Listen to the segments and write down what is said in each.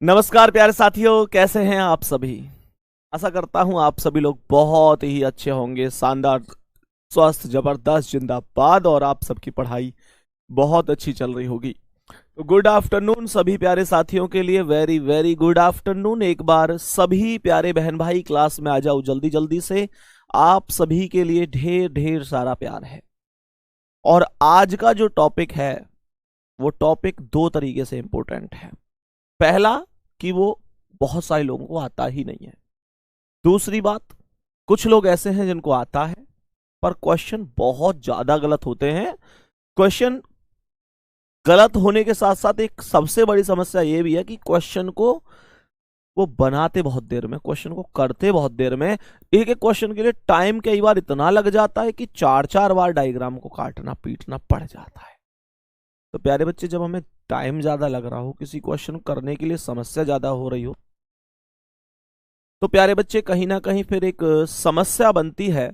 नमस्कार प्यारे साथियों, कैसे हैं आप सभी। आशा करता हूं आप सभी लोग बहुत ही अच्छे होंगे, शानदार, स्वस्थ, जबरदस्त, जिंदाबाद और आप सबकी पढ़ाई बहुत अच्छी चल रही होगी। तो गुड आफ्टरनून सभी प्यारे साथियों के लिए, वेरी वेरी गुड आफ्टरनून। एक बार सभी प्यारे बहन भाई क्लास में आ जाओ जल्दी जल्दी से। आप सभी के लिए ढेर ढेर सारा प्यार है। और आज का जो टॉपिक है वो टॉपिक दो तरीके से इंपॉर्टेंट है। पहला कि वो बहुत सारे लोगों को आता ही नहीं है। दूसरी बात, कुछ लोग ऐसे हैं जिनको आता है पर क्वेश्चन बहुत ज्यादा गलत होते हैं। क्वेश्चन गलत होने के साथ साथ एक सबसे बड़ी समस्या ये भी है कि क्वेश्चन को वो बनाते बहुत देर में, क्वेश्चन को करते बहुत देर में। एक एक क्वेश्चन के लिए टाइम कई बार इतना लग जाता है कि चार चार बार डायग्राम को काटना पीटना पड़ जाता है। तो प्यारे बच्चे, जब हमें टाइम ज्यादा लग रहा हो, किसी क्वेश्चन करने के लिए समस्या ज्यादा हो रही हो, तो प्यारे बच्चे कहीं ना कहीं फिर एक समस्या बनती है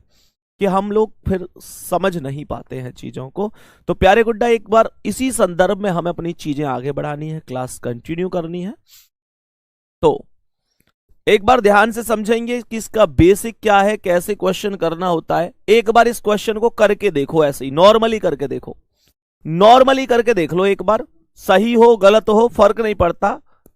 कि हम लोग फिर समझ नहीं पाते हैं चीजों को। तो प्यारे गुड्डा, एक बार इसी संदर्भ में हमें अपनी चीजें आगे बढ़ानी है, क्लास कंटिन्यू करनी है। तो एक बार ध्यान से समझेंगे कि इसका बेसिक क्या है, कैसे क्वेश्चन करना होता है। एक बार इस क्वेश्चन को करके देखो, ऐसे ही नॉर्मली करके देखो, नॉर्मली करके देख लो एक बार। सही हो गलत हो फर्क नहीं पड़ता,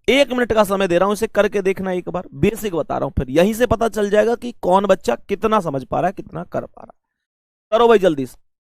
1 मिनट का समय दे रहा हूं, इसे करके देखना। एक बार बेसिक बता रहा हूं, फिर यहीं से पता चल जाएगा कि कौन बच्चा कितना समझ पा रहा है, कितना कर पा रहा है। करो भाई जल्दी से।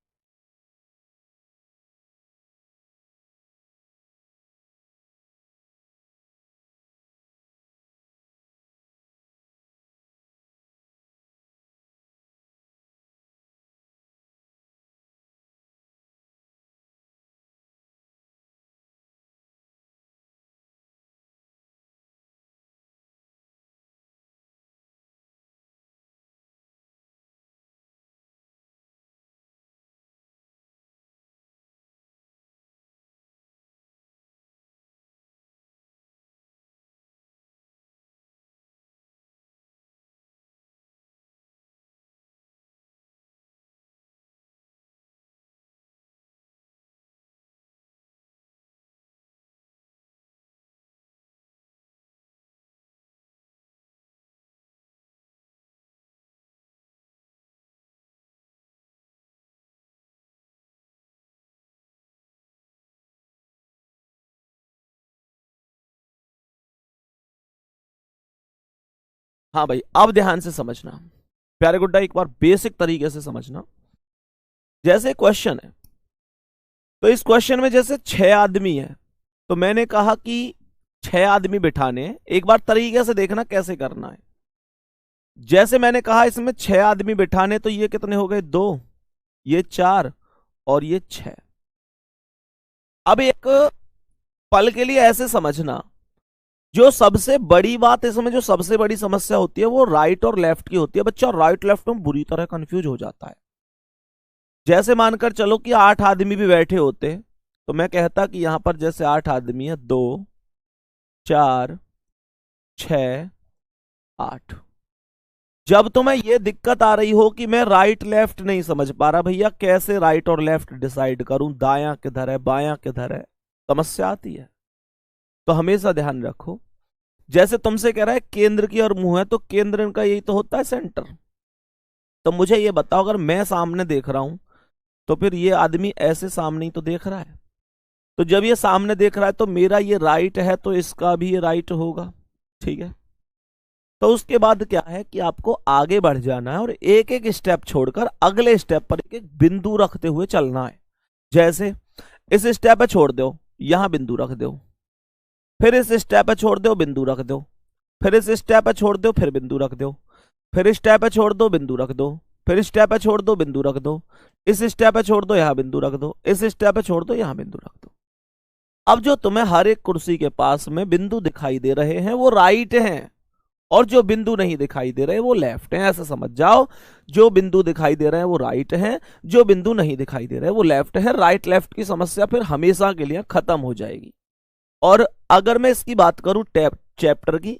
हाँ भाई, अब ध्यान से समझना प्यारे गुड्डा, एक बार बेसिक तरीके से समझना। जैसे क्वेश्चन है, तो इस क्वेश्चन में जैसे 6 आदमी है, तो मैंने कहा कि 6 आदमी बिठाने हैं। एक बार तरीके से देखना कैसे करना है। जैसे मैंने कहा इसमें 6 आदमी बिठाने, तो ये कितने हो गए, 2, ये 4 और ये 6। अब एक पल के लिए ऐसे समझना, जो सबसे बड़ी बात इसमें, जो सबसे बड़ी समस्या होती है वो राइट और लेफ्ट की होती है। बच्चा राइट लेफ्ट में बुरी तरह कंफ्यूज हो जाता है। जैसे मानकर चलो कि 8 आदमी भी बैठे होते, तो मैं कहता कि यहां पर जैसे 8 आदमी है, 2, 4, 6, 8। जब तुम्हें यह दिक्कत आ रही हो कि मैं राइट लेफ्ट नहीं समझ पा रहा भैया, कैसे राइट और लेफ्ट डिसाइड करूं, दायां किधर है बायां किधर है, समस्या आती है, तो हमेशा ध्यान रखो। जैसे तुमसे कह रहा है केंद्र की और मुंह है, तो केंद्र इनका यही तो होता है, सेंटर। तो मुझे ये बताओ, अगर मैं सामने देख रहा हूं तो फिर ये आदमी ऐसे सामने ही तो देख रहा है। तो जब ये सामने देख रहा है तो मेरा ये राइट है, तो इसका भी ये राइट होगा। ठीक है। तो उसके बाद क्या है कि आपको आगे बढ़ जाना है और एक एक स्टेप छोड़कर अगले स्टेप पर एक एक बिंदु रखते हुए चलना है। जैसे इस स्टेप पे छोड़ दो, यहां बिंदु रख दो, फिर इस स्टेप पे छोड़ दो, बिंदु रख दो, फिर इस स्टेप पे छोड़ दो, फिर बिंदु रख दो, फिर इस स्टेप पे छोड़ दो, बिंदु रख दो, फिर इस स्टेप पे छोड़ दो, बिंदु रख दो, इस स्टेप पे छोड़ दो, यहां बिंदु रख दो, इस स्टेप पे छोड़ दो, यहां बिंदु रख दो। अब जो तुम्हें हर एक कुर्सी के पास में बिंदु दिखाई दे रहे हैं वो राइट हैं, और जो बिंदु नहीं दिखाई दे रहे वो लेफ्ट हैं। ऐसा समझ जाओ, जो बिंदु दिखाई दे रहे हैं वो राइट हैं, जो बिंदु नहीं दिखाई दे रहे वो लेफ्ट है। राइट लेफ्ट की समस्या फिर हमेशा के लिए खत्म हो जाएगी। और अगर मैं इसकी बात करूं चैप्टर की,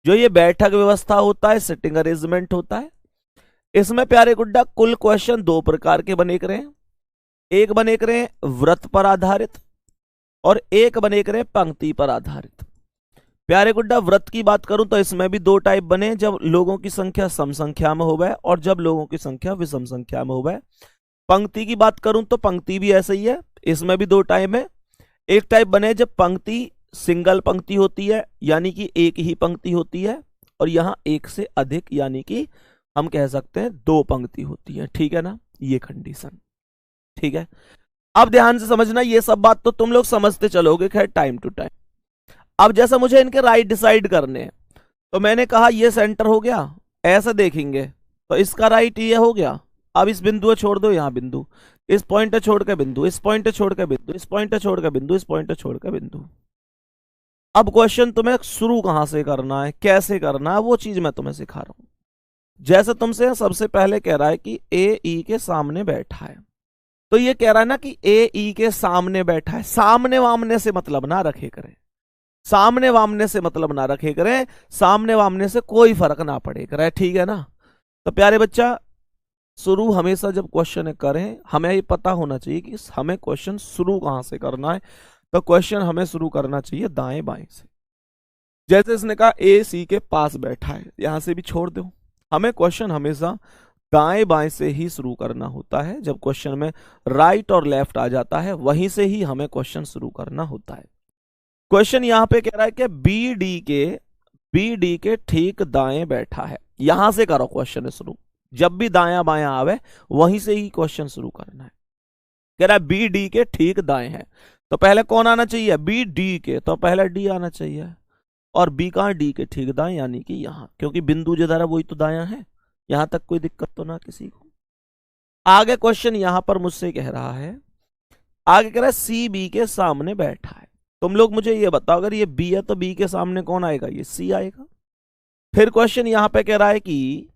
जो ये बैठक व्यवस्था होता है, सिटिंग अरेंजमेंट होता है, इसमें प्यारे गुड्डा कुल क्वेश्चन 2 प्रकार के बने रहे हैं। एक बने रहे हैं व्रत पर आधारित और एक बने रहे हैं पंक्ति पर आधारित। प्यारे गुड्डा वृत्त की बात करूं तो इसमें भी दो टाइप बने, जब लोगों की संख्या सम संख्या में होवे और जब लोगों की संख्या विषम संख्या में होवे। पंक्ति की बात करूं तो पंक्ति भी ऐसे ही है, इसमें भी दो टाइप है। एक टाइप बने जब पंक्ति सिंगल पंक्ति होती है, यानी कि एक ही पंक्ति होती है, और यहां एक से अधिक यानी कि हम कह सकते हैं दो पंक्ति होती है, ठीक है ना, ये कंडीशन, ठीक है। अब ध्यान से समझना, ये सब बात तो तुम लोग समझते चलोगे खैर टाइम टू टाइम। अब जैसा मुझे इनके राइट डिसाइड करने हैं, तो मैंने कहा ये सेंटर हो गया, ऐसा देखेंगे तो इसका राइट ये हो गया। अब इस बिंदु छोड़ दो, यहां बिंदु, इस पॉइंट छोड़ के बिंदु, इस पॉइंट छोड़ के बिंदु, इस पॉइंट छोड़ के बिंदु, इस पॉइंट छोड़ के बिंदु। अब क्वेश्चन तुम्हें शुरू कहां से करना है, कैसे करना है, वो चीज मैं तुम्हें सिखा रहा हूं। जैसे तुमसे सबसे पहले कह रहा है कि ए ई के सामने बैठा है, तो ये कह रहा है ना कि ए ई के सामने बैठा है, सामने वामने से मतलब ना रखे करें, सामने वामने से मतलब ना रखे करें, सामने वामने से कोई फर्क ना पड़े करे, ठीक है ना। तो प्यारे बच्चा, शुरू हमेशा जब क्वेश्चन करें हमें ये पता होना चाहिए कि हमें क्वेश्चन शुरू कहां से करना है। तो क्वेश्चन हमें शुरू करना चाहिए दाएं बाएं से। जैसे इसने कहा ए सी के पास बैठा है, यहां से भी छोड़ दो। हमें क्वेश्चन हमेशा दाएं बाएं से ही शुरू करना होता है। जब क्वेश्चन में राइट और लेफ्ट आ जाता है वहीं से ही हमें क्वेश्चन शुरू करना होता है। क्वेश्चन यहां पे कह रहा है कि बी डी के ठीक दाएं बैठा है, यहां से करो क्वेश्चन शुरू। जब भी दाया बायां आवे वहीं से ही क्वेश्चन शुरू करना है। कह रहा है बी डी के ठीक दाएं है, तो पहले कौन आना चाहिए, बी डी के, तो पहले डी आना चाहिए। और बी कहां, डी के ठीक दाएं, यानी कि यहां, क्योंकि बिंदु जिधर है वही तो दायां है। यहां तक कोई दिक्कत तो ना किसी को। आगे क्वेश्चन यहां पर मुझसे कह रहा है, आगे कह रहा है सी बी के सामने बैठा है। तुम लोग मुझे ये बताओ, अगर ये बी है तो बी के सामने कौन आएगा, ये सी आएगा। फिर क्वेश्चन यहां पे कह रहा है कि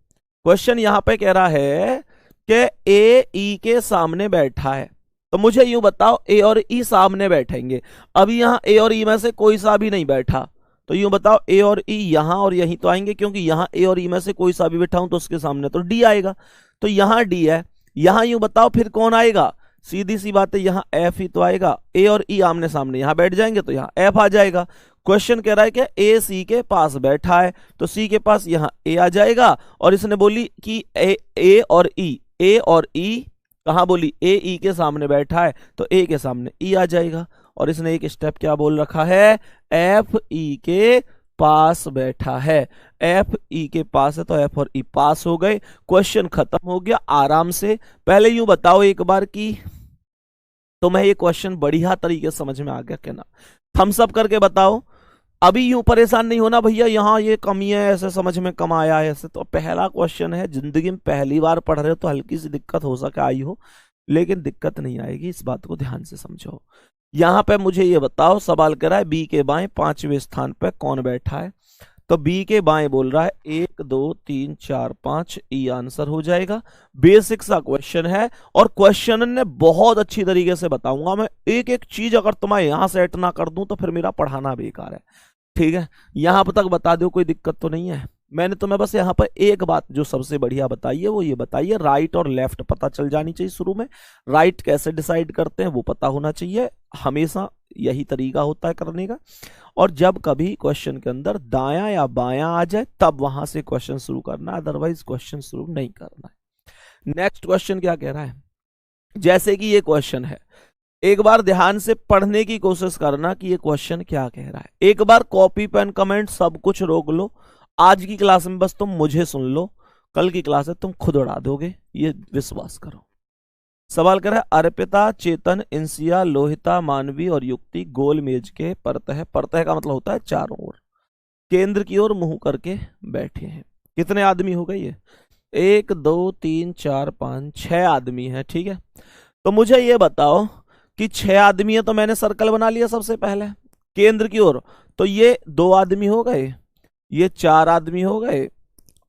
ए ई के सामने बैठा है, तो मुझे यूं बताओ ए और ई सामने बैठेंगे। अभी यहां ए और ई में से कोई सा भी नहीं बैठा, तो यूं बताओ ए और ई यहां और यहीं तो आएंगे, क्योंकि यहां ए और ई में से कोई सा भी बैठा हूं तो उसके सामने तो डी आएगा। तो यहां डी है, यहां यूं बताओ फिर कौन आएगा, सीधी सी बात है यहां एफ ही तो आएगा। ए और ई आमने सामने यहां बैठ जाएंगे तो यहां एफ आ जाएगा। क्वेश्चन कह रहा है कि ए सी के पास बैठा है, तो सी के पास यहां ए आ जाएगा। और इसने बोली कि ए और ई कहां बोली, ए ई के सामने बैठा है, तो ए के सामने ई आ जाएगा। और इसने एक स्टेप क्या बोल रखा है, एफ ई के पास बैठा है। एफ ई के पास है तो एफ और ई पास हो गए, क्वेश्चन खत्म हो गया आराम से। पहले यूं बताओ एक बार कि तुम्हें ये क्वेश्चन बढ़िया तरीके से समझ में आ गया क्या ना, थम्स अप करके बताओ। अभी यूं परेशान नहीं होना भैया यहाँ ये कमी है, ऐसे समझ में कम आया है ऐसे। तो पहला क्वेश्चन है, जिंदगी में पहली बार पढ़ रहे हो तो हल्की सी दिक्कत हो सके आई हो, लेकिन दिक्कत नहीं आएगी, इस बात को ध्यान से समझो। यहां पे मुझे ये बताओ, सवाल कर रहा है बी के बाएं 5वें स्थान पे कौन बैठा है, तो बी के बाएं बोल रहा है 1 2 3 4 5, ई आंसर हो जाएगा। बेसिक सा क्वेश्चन है, और क्वेश्चन ने बहुत अच्छी तरीके से बताऊंगा मैं। एक एक चीज अगर तुम्हें यहां सेट ना कर दूं तो फिर मेरा पढ़ाना बेकार है, ठीक है। यहां तक बता दो, कोई दिक्कत तो नहीं है। मैंने तुम्हें बस यहाँ पर एक बात जो सबसे बढ़िया बताई है वो ये बताई है, राइट और लेफ्ट पता चल जानी चाहिए शुरू में। राइट कैसे डिसाइड करते हैं वो पता होना चाहिए, हमेशा यही तरीका होता है करने का। और जब कभी क्वेश्चन के अंदर दायां या बायां आ जाए तब वहां से क्वेश्चन शुरू करना, अदरवाइज क्वेश्चन शुरू नहीं करना है। नेक्स्ट क्वेश्चन क्या कह रहा है, जैसे कि ये क्वेश्चन है, एक बार ध्यान से पढ़ने की कोशिश करना कि ये क्वेश्चन क्या कह रहा है। एक बार कॉपी पेन कमेंट सब कुछ रोक लो। आज की क्लास में बस तुम मुझे सुन लो, कल की क्लास में तुम खुद उड़ा दोगे, ये विश्वास करो। सवाल कर रहा है, अर्पिता, चेतन, इंसिया, लोहिता, मानवी और युक्ति गोल मेज के परतः का मतलब होता है चारों ओर, केंद्र की ओर मुंह करके बैठे हैं। कितने आदमी हो गए ये, 1 2 3 4 5 6 आदमी है, ठीक है। तो मुझे ये बताओ कि 6 आदमी है, तो मैंने सर्कल बना लिया सबसे पहले केंद्र की ओर, तो ये 2 आदमी हो गए, ये 4 आदमी हो गए,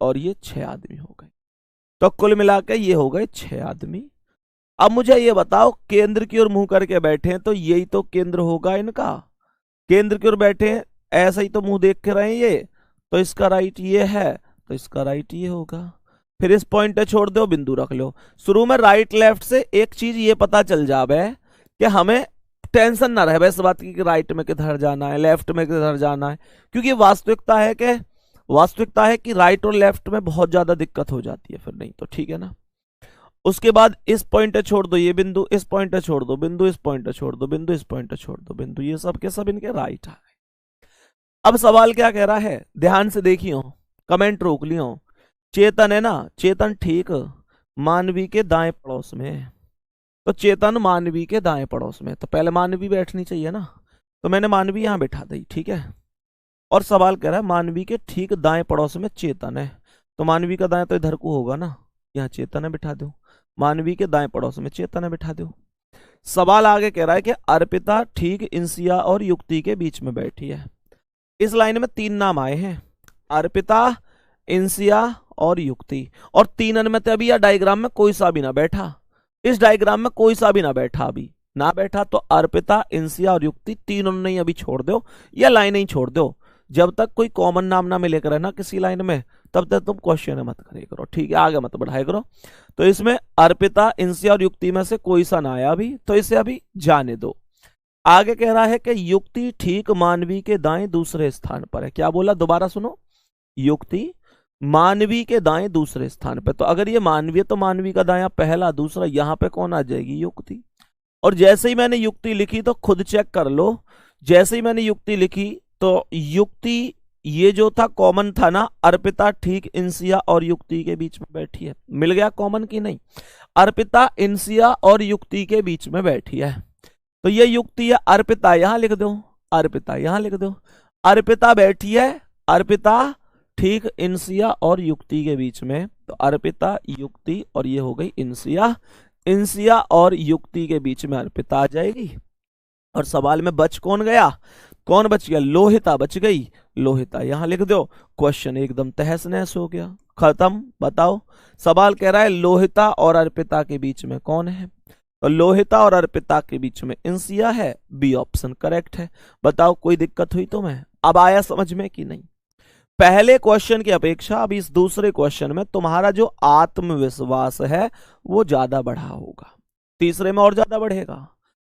और ये 6 आदमी हो गए। तो कुल मिलाकर ये हो गए 6 आदमी। अब मुझे ये बताओ, केंद्र की ओर मुंह करके बैठे हैं, तो यही तो केंद्र होगा इनका, केंद्र की ओर बैठे हैं, ऐसा ही तो मुंह देख के रहे हैं ये, तो इसका राइट ये है, तो इसका राइट ये होगा। फिर इस पॉइंट पे छोड़ दो, बिंदु रख लो। शुरू में राइट लेफ्ट से एक चीज ये पता चल जावे कि हमें टेंशन ना रहे इस बात की कि राइट में किधर जाना है, लेफ्ट में किधर जाना है, क्योंकि वास्तविकता है कि राइट और लेफ्ट में बहुत ज्यादा दिक्कत हो जाती है फिर, नहीं तो ठीक है ना। उसके बाद इस पॉइंट छोड़ दो, ये बिंदु, इस पॉइंट छोड़ दो बिंदु, इस पॉइंट छोड़ दो बिंदु, इस पॉइंट छोड़ दो बिंदु, ये सब के सब इनके राइट आ गए। अब सवाल क्या कह रहा है, ध्यान से देखियो, कमेंट रोक लियो। चेतन है ना, चेतन ठीक मानवी के दाएं पड़ोस में है, तो चेतन मानवी के दाएं पड़ोस में, तो पहले मानवी बैठनी चाहिए ना, तो मैंने मानवी यहां बैठा दी, ठीक है। और सवाल कह रहा है मानवी के ठीक दाएं पड़ोस में चेतन है, तो मानवी का दाएं तो इधर को होगा ना, यहाँ चेतन है बिठा दो, मानवी के दाएं पड़ोस में चेतन है बिठा दो। सवाल आगे कह रहा है कि अर्पिता ठीक इंसिया और युक्ति के बीच में बैठी है। इस लाइन में 3 नाम आए हैं, अर्पिता, इंसिया और युक्ति, और 3 में अभी या डायग्राम में कोई सा भी ना बैठा, इस डायग्राम में कोई सा भी ना बैठा, अभी ना बैठा, तो अर्पिता, इंसिया और युक्ति तीनों नहीं अभी छोड़ दो, या लाइन ही छोड़ दो, जब तक कोई कॉमन नाम ना मिले करे ना किसी लाइन में, तब तक तुम क्वेश्चन मत करे करो, ठीक है, आगे मत बढ़ाए करो। तो इसमें अर्पिता, इंसिया और युक्ति में से कोई सा ना आया अभी, तो इसे अभी जाने दो। आगे कह रहा है कि युक्ति ठीक मानवी के दाएं दूसरे स्थान पर है। क्या बोला, दोबारा सुनो, युक्ति मानवी के दाएं दूसरे स्थान पर, तो अगर ये मानवी है तो मानवी का दायां पहला, दूसरा, यहां पे कौन आ जाएगी, युक्ति। और जैसे ही मैंने युक्ति लिखी तो खुद चेक कर लो, जैसे ही मैंने युक्ति लिखी तो युक्ति ये जो था कॉमन था ना, अर्पिता ठीक इंसिया और युक्ति के बीच में बैठी है, मिल गया कॉमन की नहीं, अर्पिता इंसिया और युक्ति के बीच में बैठी है, तो ये युक्ति है, अर्पिता यहां लिख दो, अर्पिता यहां लिख दो, अर्पिता बैठी है, अर्पिता ठीक इंसिया और युक्ति के बीच में, तो अर्पिता, युक्ति, और ये हो गई इंसिया, इंसिया और युक्ति के बीच में अर्पिता आ जाएगी। और सवाल में बच कौन गया, कौन बच गया, लोहिता बच गई, लोहिता यहां लिख दो, क्वेश्चन एकदम तहस नहस हो गया, खत्म। बताओ, सवाल कह रहा है लोहिता और अर्पिता के बीच में कौन है, तो लोहिता और अर्पिता के बीच में इंसिया है, बी ऑप्शन करेक्ट है। बताओ कोई दिक्कत हुई तुम्हें, अब आया समझ में कि नहीं। पहले क्वेश्चन की अपेक्षा अब इस दूसरे क्वेश्चन में तुम्हारा जो आत्मविश्वास है वो ज्यादा बढ़ा होगा, तीसरे में और ज्यादा बढ़ेगा,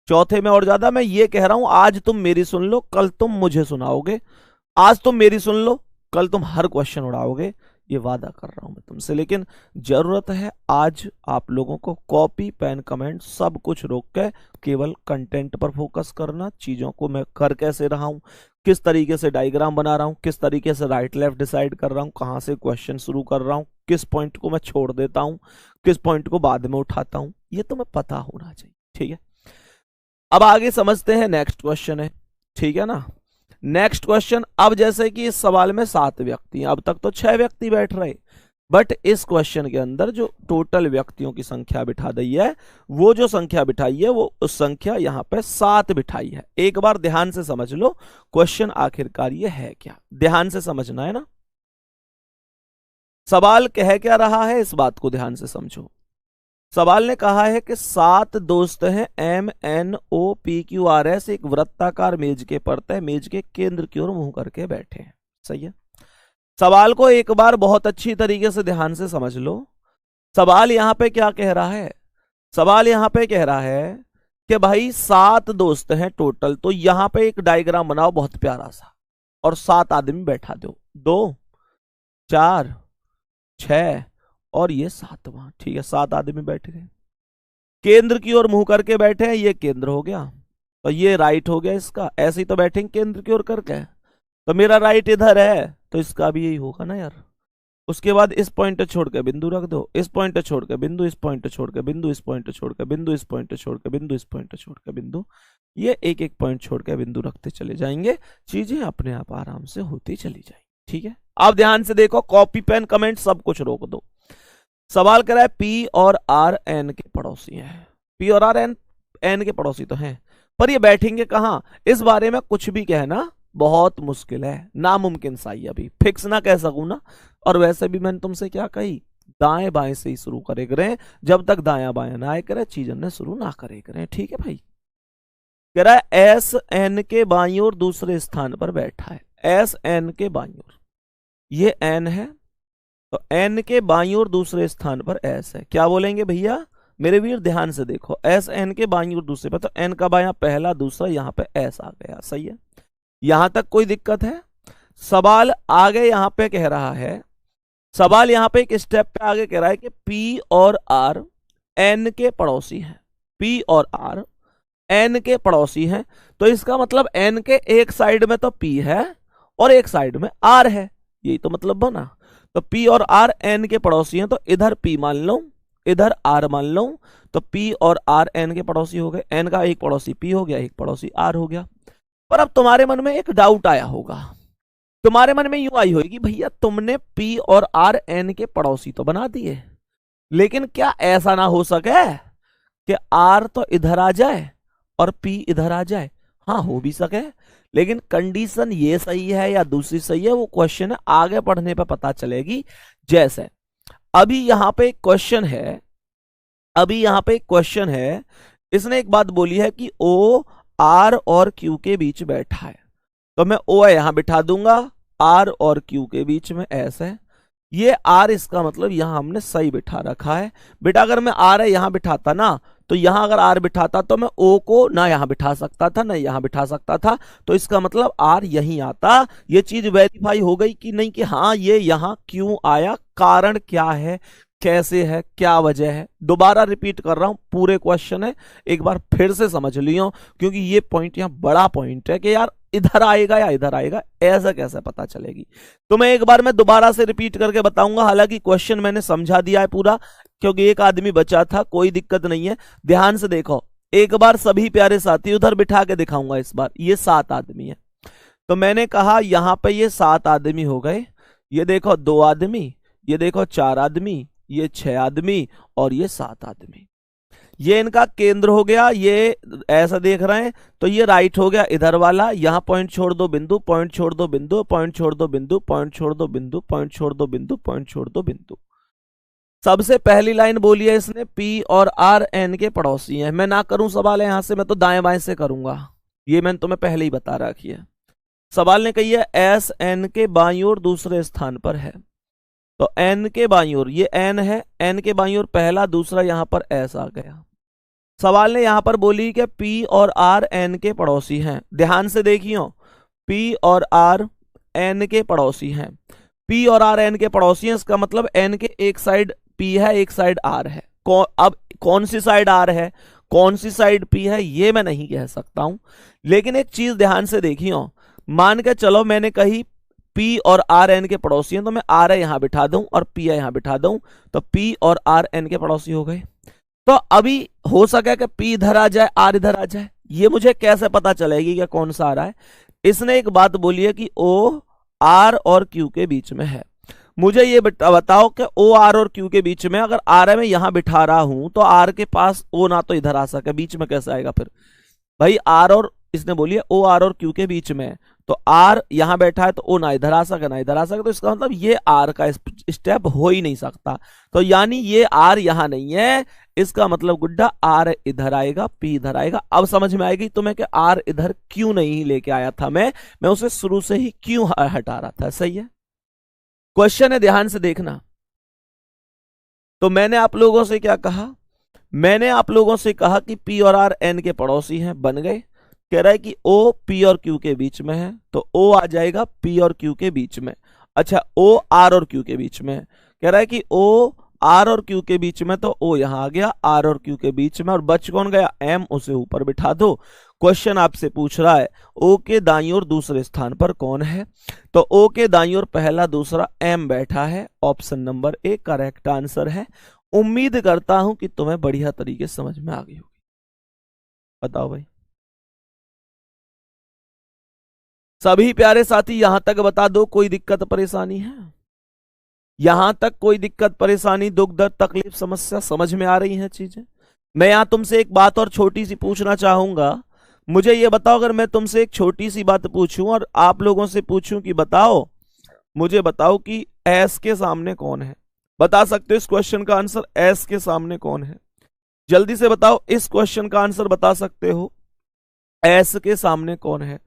चौथे में और ज्यादा। मैं ये कह रहा हूं, आज तुम मेरी सुन लो, कल तुम मुझे सुनाओगे, आज तुम मेरी सुन लो, कल तुम हर क्वेश्चन उड़ाओगे, ये वादा कर रहा हूं मैं तुमसे। लेकिन जरूरत है आज आप लोगों को कॉपी पेन कमेंट सब कुछ रोक के केवल कंटेंट पर फोकस करना, चीजों को मैं कर कैसे रहा हूं, किस तरीके से डायग्राम बना रहा हूं, किस तरीके से राइट लेफ्ट डिसाइड कर रहा हूं, कहां से क्वेश्चन शुरू कर रहा हूं, किस पॉइंट को मैं छोड़ देता हूं, किस पॉइंट को बाद में उठाता हूं, ये तुम्हें पता होना चाहिए, ठीक है। अब आगे समझते हैं, नेक्स्ट क्वेश्चन है, ठीक है ना। नेक्स्ट क्वेश्चन, अब जैसे कि इस सवाल में 7 व्यक्ति हैं, अब तक तो 6 व्यक्ति बैठ रहे, बट इस क्वेश्चन के अंदर जो टोटल व्यक्तियों की संख्या बिठा दी है, वो जो संख्या बिठाई है वो उस संख्या यहां पे 7 बिठाई है। एक बार ध्यान से समझ लो क्वेश्चन आखिरकार ये है क्या, ध्यान से समझना है ना। सवाल कह क्या रहा है, इस बात को ध्यान से समझो। सवाल ने कहा है कि 7 दोस्त हैं, MNOPQRS एक वृत्ताकार मेज के पर मेज के केंद्र की ओर मुंह करके बैठे हैं, सही है। सवाल को एक बार बहुत अच्छी तरीके से ध्यान से समझ लो। सवाल यहां पे क्या कह रहा है, सवाल यहां पे कह रहा है कि भाई 7 दोस्त हैं टोटल, तो यहां पे एक डायग्राम बनाओ बहुत प्यारा सा, और 7 आदमी बैठा दो, 2 4 6 और ये 7वां, ठीक है, 7 आदमी बैठ गए, केंद्र की ओर मुंह करके बैठे हैं, ये केंद्र हो गया, तो ये राइट हो गया इसका, ऐसे ही तो बैठेंगे केंद्र की ओर करके, तो मेरा राइट इधर है, तो इसका भी यही होगा ना यार। उसके बाद इस पॉइंट छोड़ के बिंदु रख दो, इस पॉइंट छोड़ के बिंदु, इस पॉइंट छोड़ के बिंदु, इस पॉइंट छोड़ के बिंदु, इस पॉइंट छोड़ के बिंदु, इस पॉइंट छोड़ के बिंदु, ये एक एक पॉइंट छोड़ के बिंदु रखते चले जाएंगे, चीजें अपने आप आराम से होती चली जाएंगी, ठीक है। अब ध्यान से देखो, कॉपी पेन कमेंट सब कुछ रोक दो। सवाल कर रहा है P और R N के पड़ोसी हैं, P और R N के पड़ोसी तो हैं, पर ये बैठेंगे कहां, इस बारे में कुछ भी कहना बहुत मुश्किल है, नामुमकिन सा ही, अभी फिक्स ना कह सकूं ना। और वैसे भी मैंने तुमसे क्या कही, दाएं बाएं से ही शुरू करे करें, जब तक दाया बाया ना आए करे चीज ने शुरू ना करे करें, ठीक है भाई। कह रहा है S N के बाईं ओर दूसरे स्थान पर बैठा है, S N के बाईं ओर, ये N है, तो N के बाईं ओर दूसरे स्थान पर S है, क्या बोलेंगे भैया, मेरे वीर ध्यान से देखो, एस एन के बाईं ओर दूसरे पे, तो एन का बायां पहला दूसरा, यहां पे एस आ गया, सही है। यहां तक कोई दिक्कत है? सवाल आगे यहां पे कह रहा है, सवाल यहां पे एक स्टेप पे आगे कह रहा है कि पी और आर एन के पड़ोसी हैं, पी और आर एन के पड़ोसी हैं, तो इसका मतलब एन के एक साइड में तो पी है और एक साइड में आर है, यही तो मतलब बना। तो पी और आर एन के पड़ोसी हैं, तो इधर पी मान लो, इधर आर मान लो, तो पी और आर एन के पड़ोसी हो गए। एन का एक पड़ोसी पी हो गया, एक पड़ोसी आर हो गया। पर अब तुम्हारे मन में एक डाउट आया होगा, तुम्हारे मन में यूं आई होगी, भैया तुमने पी और आर एन के पड़ोसी तो बना दिए, लेकिन क्या ऐसा ना हो सके कि आर तो इधर आ जाए और पी इधर आ जाए? हाँ, हो भी सके, लेकिन कंडीशन ये सही है या दूसरी सही है, वो क्वेश्चन आगे पढ़ने पे पता चलेगी। जैसे अभी यहां पे एक क्वेश्चन है, अभी यहां पे एक क्वेश्चन है, इसने एक बात बोली है कि ओ आर और क्यू के बीच बैठा है, तो मैं ओ यहां बिठा दूंगा, आर और क्यू के बीच में एस है, ये आर, इसका मतलब यहां हमने सही बिठा रखा है। बेटा अगर मैं आर यहां बिठाता ना, तो यहां अगर आर बिठाता तो मैं ओ को ना यहां बिठा सकता था ना यहां बिठा सकता था, तो इसका मतलब आर यहीं आता। ये चीज वेरीफाई हो गई कि नहीं कि हाँ ये यहां क्यों आया, कारण क्या है, कैसे है, क्या वजह है। दोबारा रिपीट कर रहा हूं, पूरे क्वेश्चन है, एक बार फिर से समझ लियो, क्योंकि ये पॉइंट यहां बड़ा पॉइंट है कि यार इधर आएगा या इधर आएगा, ऐसा कैसे पता चलेगी। तो मैं एक बार मैं दोबारा से रिपीट करके बताऊंगा, हालांकि क्वेश्चन मैंने समझा दिया है पूरा, क्योंकि एक आदमी बचा था, कोई दिक्कत नहीं है। ध्यान से देखो, एक बार सभी प्यारे साथी उधर बिठा के दिखाऊंगा। इस बार ये 7 आदमी है, तो मैंने कहा यहां पे ये 7 आदमी हो गए, ये देखो 2 आदमी, ये देखो 4 आदमी, ये 6 आदमी और ये 7 आदमी, ये इनका केंद्र हो गया। ये ऐसा देख रहे हैं, तो ये राइट हो गया इधर वाला, यहां पॉइंट छोड़ दो बिंदु, पॉइंट छोड़ दो बिंदु, पॉइंट छोड़ दो बिंदु, पॉइंट छोड़ दो बिंदु, पॉइंट छोड़ दो बिंदु, पॉइंट छोड़ दो बिंदु। सबसे पहली लाइन बोली है इसने, पी और आर एन के पड़ोसी हैं। मैं ना करूं सवाल यहां से, मैं तो दाएं बाएं से करूंगा, ये मैंने तुम्हें पहले ही बता रखी है। सवाल ने कही है एस एन के बाईं ओर दूसरे स्थान पर है, तो एन के बाईं ओर, ये एन है, एन के बाईं ओर पहला दूसरा, यहां पर एस आ गया। सवाल ने यहां पर बोली कि पी और आर एन के पड़ोसी हैं। ध्यान से देखियो, पी और आर एन के पड़ोसी हैं, पी और आर एन के पड़ोसी हैं, इसका मतलब एन के एक साइड पी है, एक साइड आर है। अब कौन सी साइड आर है, कौन सी साइड पी है, ये मैं नहीं कह सकता हूं, लेकिन एक चीज ध्यान से देखियो, मान के चलो मैंने कही पी और आर एन के पड़ोसी हैं, तो मैं आर यहां बिठा दूं और पी यहां बिठा दूं, तो पी और आर एन के पड़ोसी हो गए। तो अभी हो सके कि पी इधर आ जाए, आर इधर आ जाए, ये मुझे कैसे पता चलेगी कि कौन सा आ रहा है? इसने एक बात बोली है कि ओ आर और क्यू के बीच में है। मुझे ये बताओ कि ओ आर और क्यू के बीच में, अगर आर मैं यहां बिठा रहा हूं, तो आर के पास ओ ना तो इधर आ सके, बीच में कैसे आएगा फिर भाई? आर और, इसने बोली है ओ आर और क्यू के बीच में, तो आर यहां बैठा है, तो ओ ना इधर आ सके ना इधर आ सके, तो इसका मतलब ये आर का स्टेप हो ही नहीं सकता। तो यानी ये आर यहां नहीं है, इसका मतलब गुड्डा आर इधर आएगा, पी इधर आएगा। अब समझ में आएगी तुम्हें कि आर इधर क्यों नहीं लेके आया था मैं उसे शुरू से ही क्यों हटा रहा था। सही है, क्वेश्चन है, ध्यान से देखना। तो मैंने आप लोगों से क्या कहा, मैंने आप लोगों से कहा कि पी और आर एन के पड़ोसी हैं, बन गए। कह रहा है कि ओ पी और क्यू के बीच में है, तो ओ आ जाएगा पी और क्यू के बीच में। अच्छा, ओ आर और क्यू के बीच में, कह रहा है कि ओ आर और क्यू के बीच में, तो ओ यहां आ गया आर और क्यू के बीच में, और बच कौन गया? एम, उसे ऊपर बिठा दो। क्वेश्चन आपसे पूछ रहा है ओ के दाईं ओर दूसरे स्थान पर कौन है, तो ओ के दाईं ओर पहला दूसरा एम बैठा है। Option number A correct answer है। उम्मीद करता हूं कि तुम्हें बढ़िया तरीके से समझ में आ गई होगी। बताओ भाई, सभी प्यारे साथी यहां तक बता दो, कोई दिक्कत परेशानी है? यहां तक कोई दिक्कत परेशानी, दुख दर्द तकलीफ समस्या समझ में आ रही है चीजें? मैं यहां तुमसे एक बात और छोटी सी पूछना चाहूंगा। मुझे ये बताओ, अगर मैं तुमसे एक छोटी सी बात पूछूं और आप लोगों से पूछूं कि बताओ, मुझे बताओ कि एस के सामने कौन है? बता सकते हो इस क्वेश्चन का आंसर? एस के सामने कौन है? जल्दी से बताओ, इस क्वेश्चन का आंसर बता सकते हो? एस के सामने कौन है?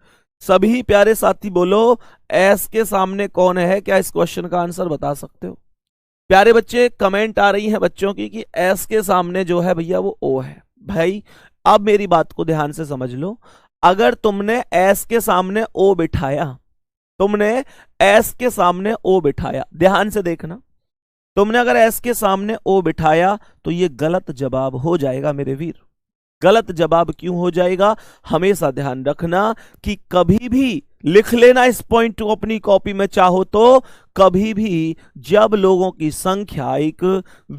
सभी प्यारे साथी बोलो, एस के सामने कौन है? क्या इस क्वेश्चन का आंसर बता सकते हो? प्यारे बच्चे कमेंट आ रही है बच्चों की कि एस के सामने जो है भैया वो ओ है। भाई अब मेरी बात को ध्यान से समझ लो, अगर तुमने एस के सामने ओ बिठाया, तुमने एस के सामने ओ बिठाया, ध्यान से देखना, तुमने अगर एस के सामने ओ बिठाया तो ये गलत जवाब हो जाएगा मेरे वीर। गलत जवाब क्यों हो जाएगा, हमेशा ध्यान रखना कि कभी भी लिख लेना इस पॉइंट को अपनी कॉपी में, चाहो तो कभी भी जब लोगों की संख्या एक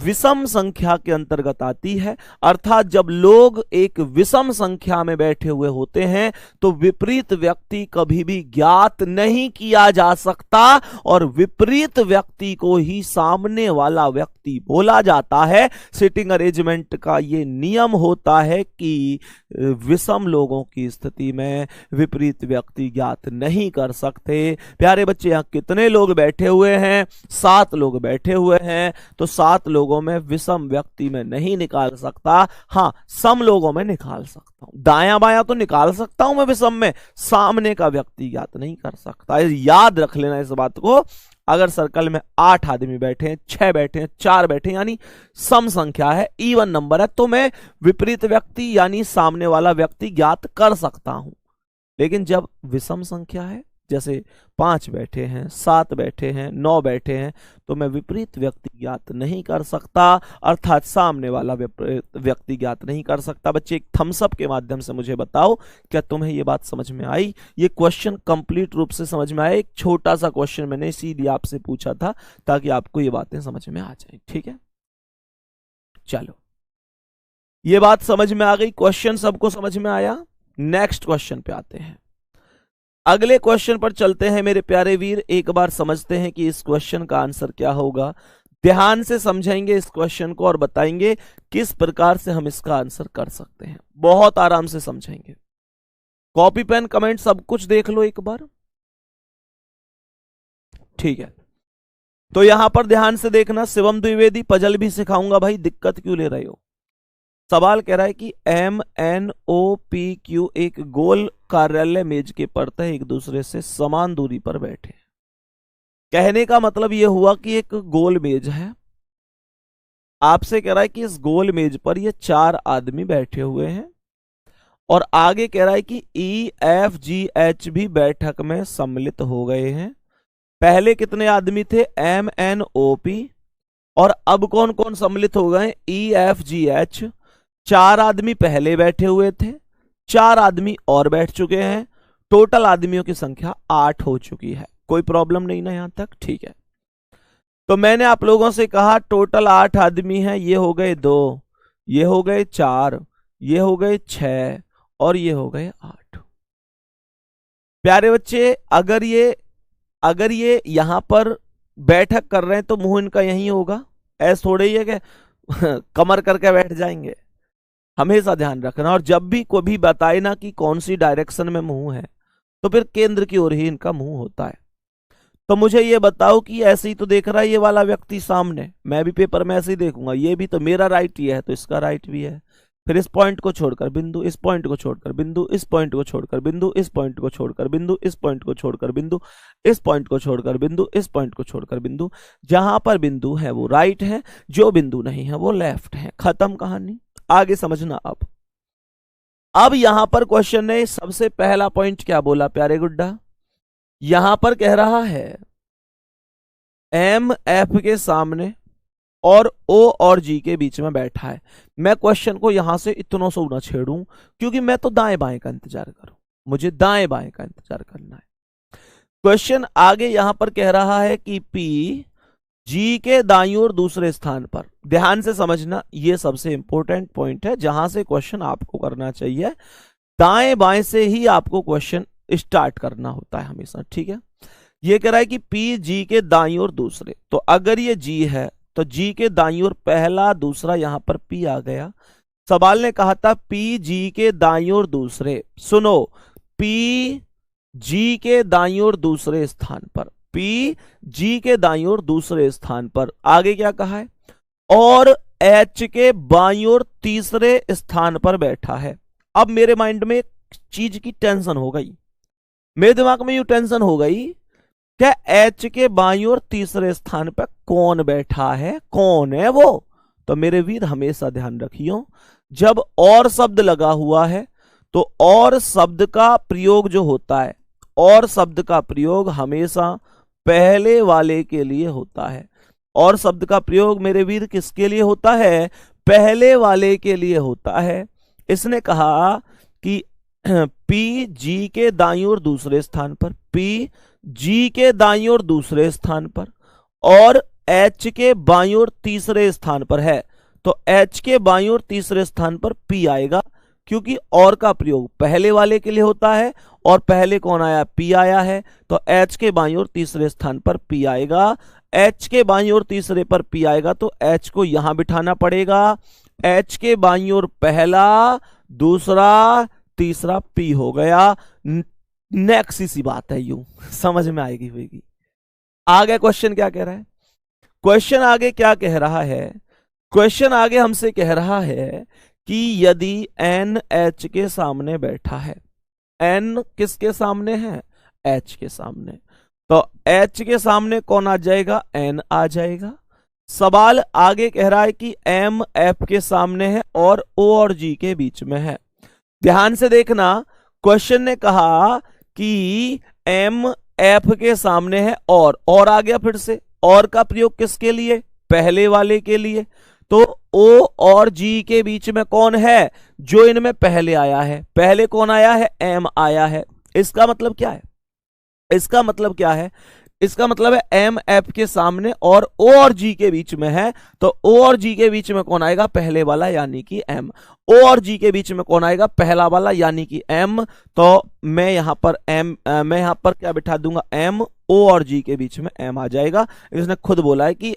विषम संख्या के अंतर्गत आती है, अर्थात जब लोग एक विषम संख्या में बैठे हुए होते हैं, तो विपरीत व्यक्ति कभी भी ज्ञात नहीं किया जा सकता और विपरीत व्यक्ति को ही सामने वाला व्यक्ति बोला जाता है। सिटिंग अरेंजमेंट का ये नियम होता है कि विषम लोगों की स्थिति में विपरीत व्यक्ति ज्ञात नहीं कर सकते। प्यारे बच्चे यहां कितने लोग बैठे हुए हैं, 7 लोग बैठे हुए हैं, तो 7 लोगों में विषम व्यक्ति में नहीं निकाल सकता, हां सम लोगों में निकाल सकता हूं, दायां बायां तो निकाल सकता हूं मैं विषम में, सामने का व्यक्ति ज्ञात नहीं कर सकता। याद रख लेना इस बात को। अगर सर्कल में 8 आदमी बैठे हैं, 6 बैठे हैं, 4 बैठे हैं, यानी सम संख्या है, इवन नंबर है, तो मैं विपरीत व्यक्ति यानी सामने वाला व्यक्ति ज्ञात कर सकता हूं। लेकिन जब विषम संख्या है, जैसे 5 बैठे हैं, 7 बैठे हैं, 9 बैठे हैं, तो मैं विपरीत व्यक्ति ज्ञात नहीं कर सकता, अर्थात सामने वाला व्यक्ति ज्ञात नहीं कर सकता। बच्चे एक थम्स अप के माध्यम से मुझे बताओ, क्या तुम्हें यह बात समझ में आई? ये क्वेश्चन कंप्लीट रूप से समझ में आया? एक छोटा सा क्वेश्चन मैंने इसीलिए आपसे पूछा था ताकि आपको ये बातें समझ में आ जाए। ठीक है, चलो ये बात समझ में आ गई, क्वेश्चन सबको समझ में आया। नेक्स्ट क्वेश्चन पे आते हैं, अगले क्वेश्चन पर चलते हैं मेरे प्यारे वीर। एक बार समझते हैं कि इस क्वेश्चन का आंसर क्या होगा। ध्यान से समझेंगे इस क्वेश्चन को और बताएंगे किस प्रकार से हम इसका आंसर कर सकते हैं। बहुत आराम से समझेंगे, कॉपी पेन कमेंट सब कुछ देख लो एक बार। ठीक है, तो यहां पर ध्यान से देखना, शिवम द्विवेदी पजल भी सिखाऊंगा भाई, दिक्कत क्यों ले रहे हो। सवाल कह रहा है कि MNOPQ एक गोल कार्यालय मेज के पर एक दूसरे से समान दूरी पर बैठे। कहने का मतलब यह हुआ कि एक गोल मेज है, आपसे कह रहा है कि इस गोल मेज पर ये 4 आदमी बैठे हुए हैं और आगे कह रहा है कि EFGH भी बैठक में सम्मिलित हो गए हैं। पहले कितने आदमी थे? MNOP, और अब कौन कौन सम्मिलित हो गए? EFGH। 4 आदमी पहले बैठे हुए थे, 4 आदमी और बैठ चुके हैं, टोटल आदमियों की संख्या 8 हो चुकी है। कोई प्रॉब्लम नहीं ना यहां तक? ठीक है, तो मैंने आप लोगों से कहा टोटल 8 आदमी हैं, ये हो गए 2, ये हो गए 4, ये हो गए 6 और ये हो गए 8। प्यारे बच्चे अगर ये यहां पर बैठक कर रहे हैं तो मुंह इनका यही होगा, ऐसा थोड़े ही है कि कमर करके बैठ जाएंगे। हमेशा ध्यान रखना, और जब भी कोई भी बताए ना कि कौन सी डायरेक्शन में मुंह है, तो फिर केंद्र की ओर ही इनका मुंह होता है। तो मुझे ये बताओ कि ऐसे ही तो देख रहा है ये वाला व्यक्ति सामने, मैं भी पेपर में ऐसे ही देखूंगा, ये भी तो मेरा राइट ही है तो इसका राइट भी है। फिर इस पॉइंट को छोड़कर बिंदु, इस पॉइंट को छोड़कर बिंदु, इस पॉइंट को छोड़कर बिंदु, इस पॉइंट को छोड़कर बिंदु, इस पॉइंट को छोड़कर बिंदु, इस पॉइंट को छोड़कर बिंदु, इस पॉइंट को छोड़कर बिंदु। जहां पर बिंदु है वो राइट है, जो बिंदु नहीं है वो लेफ्ट है। खत्म कहानी, आगे समझना। अब यहां पर क्वेश्चन ने सबसे पहला पॉइंट क्या बोला प्यारे गुड्डा? यहां पर कह रहा है MF के सामने और O और G के बीच में बैठा है। मैं क्वेश्चन को यहां से इतना सो ना छेड़ूं, क्योंकि मैं तो दाएं बाएं का इंतजार करूं, मुझे दाएं बाएं का इंतजार करना है। क्वेश्चन आगे यहां पर कह रहा है कि P G के दाईं ओर दूसरे स्थान पर। ध्यान से समझना, यह सबसे इंपॉर्टेंट पॉइंट है जहां से क्वेश्चन आपको करना चाहिए। दाएं बाएं से ही आपको क्वेश्चन स्टार्ट करना होता है हमेशा। ठीक है, यह कह रहा है कि P G के दाईं ओर दूसरे, तो अगर ये G है तो G के दाईं ओर पहला, दूसरा, यहां पर P आ गया। सवाल ने कहा था P G के दाईं ओर दूसरे। सुनो, P G के दाईं ओर दूसरे स्थान पर, P G के दाईं ओर दूसरे स्थान पर। आगे क्या कहा है? और H के बाईं ओर तीसरे स्थान पर बैठा है। अब मेरे माइंड में एक चीज की टेंशन हो गई, मेरे दिमाग में यू टेंशन हो गई क्या एच के बाईं ओर तीसरे स्थान पर कौन बैठा है, कौन है वो? तो मेरे वीर हमेशा ध्यान रखियो, जब और शब्द लगा हुआ है तो और शब्द का प्रयोग जो होता है, और शब्द का प्रयोग हमेशा पहले वाले के लिए होता है। और शब्द का प्रयोग मेरे वीर किसके लिए होता है? पहले वाले के लिए होता है। इसने कहा कि पी जी के दाईं ओर दूसरे स्थान पर, पी जी के दाईं ओर दूसरे स्थान पर, और एच के बाईं ओर तीसरे स्थान पर है। तो एच के बाईं ओर तीसरे स्थान पर पी आएगा, क्योंकि और का प्रयोग पहले वाले के लिए होता है, और पहले कौन आया? पी आया है। तो एच के बाईं ओर तीसरे स्थान पर पी आएगा। एच के बाईं ओर तीसरे पर पी आएगा तो एच को यहां बिठाना पड़ेगा। एच के बाईं ओर पहला, दूसरा, तीसरा पी हो गया। नेक्स्ट सी बात है, यूं समझ में आएगी होगी। आगे क्वेश्चन क्या कह रहा है? क्वेश्चन आगे क्या कह रहा है? क्वेश्चन आगे हमसे कह रहा है कि यदि एन एच के सामने बैठा है, एन किसके सामने है? एच के सामने, तो एच के सामने कौन आ जाएगा? एन आ जाएगा। सवाल आगे कह रहा है कि एम एफ के सामने है और ओ और जी के बीच में है। ध्यान से देखना, क्वेश्चन ने कहा कि एम एफ के सामने है और आ गया फिर से। और का प्रयोग किसके लिए? पहले वाले के लिए। तो ओ और जी के बीच में कौन है? जो इनमें पहले आया है। पहले कौन आया है? एम आया है। इसका मतलब क्या है? इसका मतलब क्या है? इसका मतलब है एम एफ के सामने और ओ और जी के बीच में है। तो ओ और जी के बीच में कौन आएगा? पहले वाला यानी कि एम। ओ और जी के बीच में कौन आएगा? पहला वाला यानी कि एम। तो मैं यहां पर मैं यहां पर क्या बिठा दूंगा? एम। ओ और जी के बीच में एम आ जाएगा। इसने खुद बोला है कि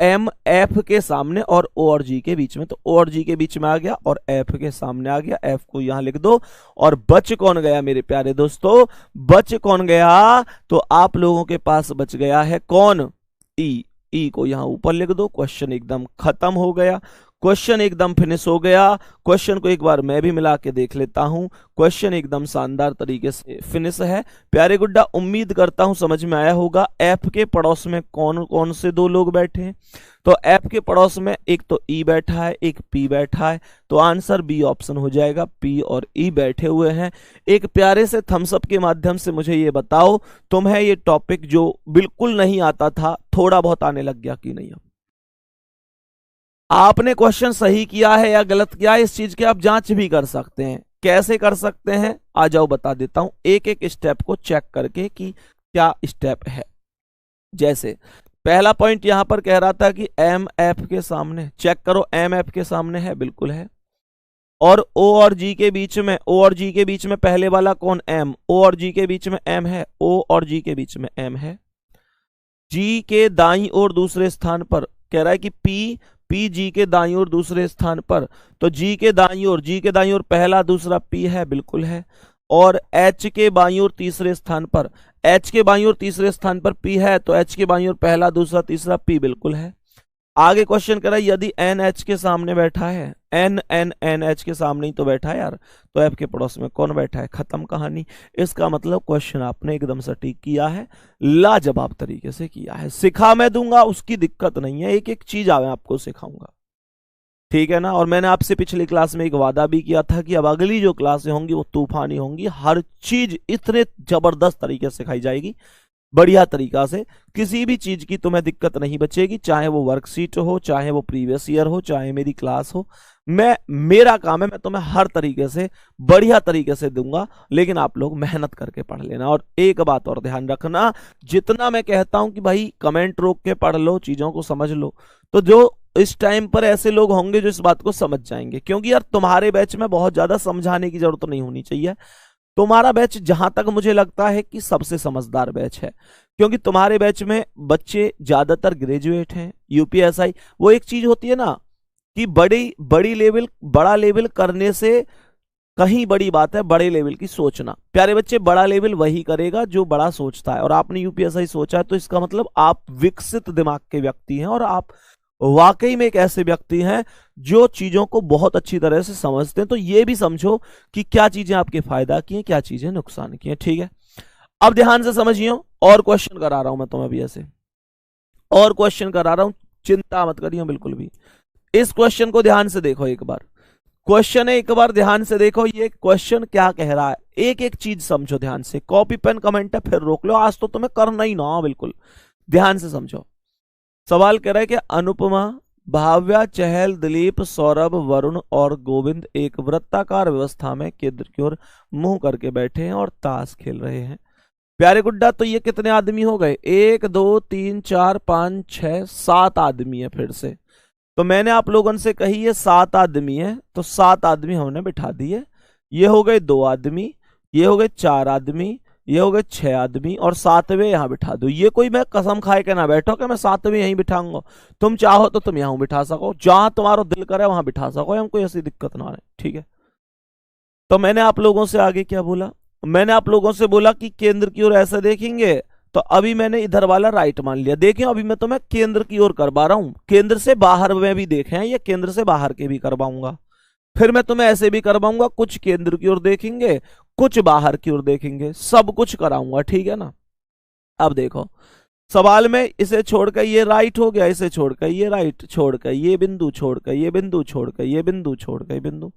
एम एफ के सामने और ओ और जी के बीच में। तो ओ और जी के बीच में आ गया और एफ के सामने आ गया। एफ को यहां लिख दो। और बच कौन गया मेरे प्यारे दोस्तों? बच कौन गया? तो आप लोगों के पास बच गया है कौन? ई। ई को यहां ऊपर लिख दो। क्वेश्चन एकदम खत्म हो गया। क्वेश्चन एकदम फिनिश हो गया। क्वेश्चन को एक बार मैं भी मिला के देख लेता हूं। क्वेश्चन एकदम शानदार तरीके से फिनिश है। प्यारे गुड्डा, उम्मीद करता हूं समझ में आया होगा। एफ के पड़ोस में कौन कौन से दो लोग बैठे हैं? तो एफ के पड़ोस में एक तो ई बैठा है, एक पी बैठा है। तो आंसर बी ऑप्शन हो जाएगा। पी और ई बैठे हुए हैं। एक प्यारे से थम्सअप के माध्यम से मुझे ये बताओ, तुम्हें ये टॉपिक जो बिल्कुल नहीं आता था थोड़ा बहुत आने लग गया कि नहीं? आपने क्वेश्चन सही किया है या गलत किया है, इस चीज की आप जांच भी कर सकते हैं। कैसे कर सकते हैं? आ जाओ बता देता हूं, एक एक स्टेप को चेक करके कि क्या स्टेप है। जैसे पहला पॉइंट यहां पर कह रहा था कि एम एफ के सामने, चेक करो एम एफ के सामने है, बिल्कुल है। और ओ और जी के बीच में, ओ और जी के बीच में पहले वाला कौन? एम। ओ और जी के बीच में एम है, ओ और जी के बीच में एम है। जी के दाईं ओर दूसरे स्थान पर कह रहा है कि पी, पी जी के दाईं ओर दूसरे स्थान पर। तो जी के दाईं ओर, जी के दाईं ओर पहला दूसरा पी है, बिल्कुल है। और एच के बाईं ओर तीसरे स्थान पर, एच के बाईं ओर तीसरे स्थान पर पी है। तो एच के बाईं ओर पहला दूसरा तीसरा पी, बिल्कुल है। आगे क्वेश्चन कर रहा है यदि एन एच के सामने बैठा है, एन एच के सामने ही तो बैठा है यार, तो एफ के पड़ोस में कौन बैठा है? खत्म कहानी। इसका मतलब क्वेश्चन आपने एकदम सटीक किया है, लाजवाब तरीके से किया है। सिखा मैं दूंगा, उसकी दिक्कत नहीं है, एक एक चीज आवे आपको सिखाऊंगा, ठीक है ना। और मैंने आपसे पिछली क्लास में एक वादा भी किया था कि अब अगली जो क्लासें होंगी वो तूफानी होंगी। हर चीज इतने जबरदस्त तरीके से सिखाई जाएगी, बढ़िया तरीका से, किसी भी चीज की तुम्हें दिक्कत नहीं बचेगी। चाहे वो वर्कशीट हो, चाहे वो प्रीवियस ईयर हो, चाहे मेरी क्लास हो, मेरा काम है मैं तुम्हें हर तरीके से बढ़िया तरीके से दूंगा। लेकिन आप लोग मेहनत करके पढ़ लेना। और एक बात और ध्यान रखना, जितना मैं कहता हूं कि भाई कमेंट रोक के पढ़ लो, चीजों को समझ लो, तो जो इस टाइम पर ऐसे लोग होंगे जो इस बात को समझ जाएंगे। क्योंकि यार तुम्हारे बैच में बहुत ज्यादा समझाने की जरूरत नहीं होनी चाहिए। तुम्हारा बैच जहां तक मुझे लगता है कि सबसे समझदार बैच है, क्योंकि तुम्हारे बैच में बच्चे ज्यादातर ग्रेजुएट हैं, यूपीएसआई। वो एक चीज होती है ना कि बड़ा लेवल करने से कहीं बड़ी बात है बड़े लेवल की सोचना। प्यारे बच्चे, बड़ा लेवल वही करेगा जो बड़ा सोचता है। और आपने यूपीएसआई सोचा है तो इसका मतलब आप विकसित दिमाग के व्यक्ति हैं और आप वाकई में एक ऐसे व्यक्ति हैं जो चीजों को बहुत अच्छी तरह से समझते हैं। तो ये भी समझो कि क्या चीजें आपके फायदा की हैं, क्या चीजें नुकसान की हैं, ठीक है। अब ध्यान से समझियो, और क्वेश्चन करा रहा हूं मैं तुम्हें अभी ऐसे, और क्वेश्चन करा रहा हूं, चिंता मत करियो बिल्कुल भी। इस क्वेश्चन को ध्यान से देखो एक बार, क्वेश्चन है, एक बार ध्यान से देखो ये क्वेश्चन क्या कह रहा है, एक एक चीज समझो ध्यान से, कॉपी पेन कमेंट है फिर रोक लो, आज तो तुम्हें करना ही ना, बिल्कुल ध्यान से समझो। सवाल कह रहा है कि अनुपमा, भाव्या, चहल, दिलीप, सौरभ, वरुण और गोविंद एक वृत्ताकार व्यवस्था में केंद्र की ओर मुंह करके बैठे हैं और ताश खेल रहे हैं। प्यारे गुड्डा, तो ये कितने आदमी हो गए, 1 2 3 4 5 6 7 आदमी है फिर से। तो मैंने आप लोगों से कही ये 7 आदमी है, तो 7 आदमी हमने बिठा दिए, ये हो गए 2 आदमी, ये हो गए 4 आदमी, ये हो गए 6 आदमी, और 7वें यहां बिठा दो। ये कोई मैं कसम खाए के ना बैठो कि मैं 7वें यहीं बिठाऊंगा, तुम चाहो तो तुम यहां बिठा सको, जहां तुम्हारा दिल करे वहां बिठा सको, हमको ऐसी दिक्कत ना है, ठीक है। तो मैंने आप लोगों से आगे क्या बोला, मैंने आप लोगों से बोला कि केंद्र की ओर ऐसे देखेंगे, तो अभी मैंने इधर वाला राइट मान लिया, देखें अभी मैं तुम्हें केंद्र की ओर करवा रहा हूं, केंद्र से बाहर में भी देखें, ये केंद्र से बाहर के भी करवाऊंगा, फिर मैं तुम्हें ऐसे भी करवाऊंगा, कुछ केंद्र की ओर देखेंगे, कुछ बाहर की ओर देखेंगे, सब कुछ कराऊंगा, ठीक है ना। अब देखो सवाल में इसे छोड़कर ये राइट हो गया, इसे छोड़कर ये राइट, छोड़कर ये बिंदु, छोड़कर ये बिंदु, छोड़कर ये बिंदु, छोड़कर ये बिंदु,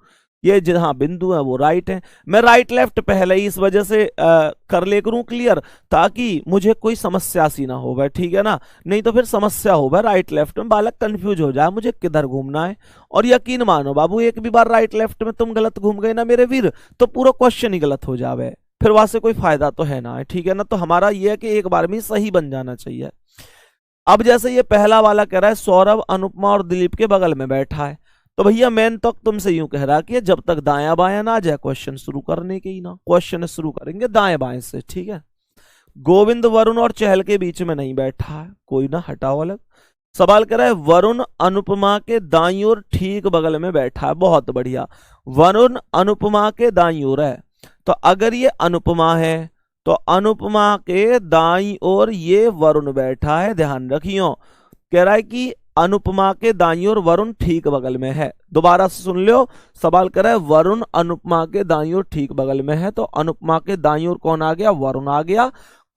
ये जहां बिंदु है वो राइट है। मैं राइट लेफ्ट पहले ही इस वजह से कर ले करूं क्लियर, ताकि मुझे कोई समस्या सी ना हो भाई, ठीक है ना, नहीं तो फिर समस्या हो भाई, राइट लेफ्ट में बालक कंफ्यूज हो जाए मुझे किधर घूमना है। और यकीन मानो बाबू, एक भी बार राइट लेफ्ट में तुम गलत घूम गए ना मेरे वीर, तो पूरा क्वेश्चन ही गलत हो जावे, फिर वहां से कोई फायदा तो है ना, ठीक है ना। तो हमारा यह है कि एक बार में सही बन जाना चाहिए। अब जैसे ये पहला वाला कह रहा है सौरभ, अनुपमा और दिलीप के बगल में बैठा है, तो भैया मैन तक तुमसे यूं कह रहा कि जब तक दाया बाया ना आ जाए क्वेश्चन शुरू करने के ही ना, क्वेश्चन शुरू करेंगे दाएं बाएं से, ठीक है। गोविंद वरुण और चहल के बीच में नहीं बैठा है, कोई ना, हटाओ अलग। सवाल कर रहा है वरुण अनुपमा के दाईं ओर ठीक बगल में बैठा है, बहुत बढ़िया, वरुण अनुपमा के दाईं ओर है, तो अगर ये अनुपमा है तो अनुपमा के दाईं ओर ये वरुण बैठा है, ध्यान रखियो, कह रहा है कि अनुपमा के दाईं ओर वरुण ठीक बगल में है। दोबारा से सुन लो, सवाल कर रहा है वरुण अनुपमा के दाईं ओर ठीक बगल में है, तो अनुपमा के दाईं ओर कौन आ गया, वरुण आ गया।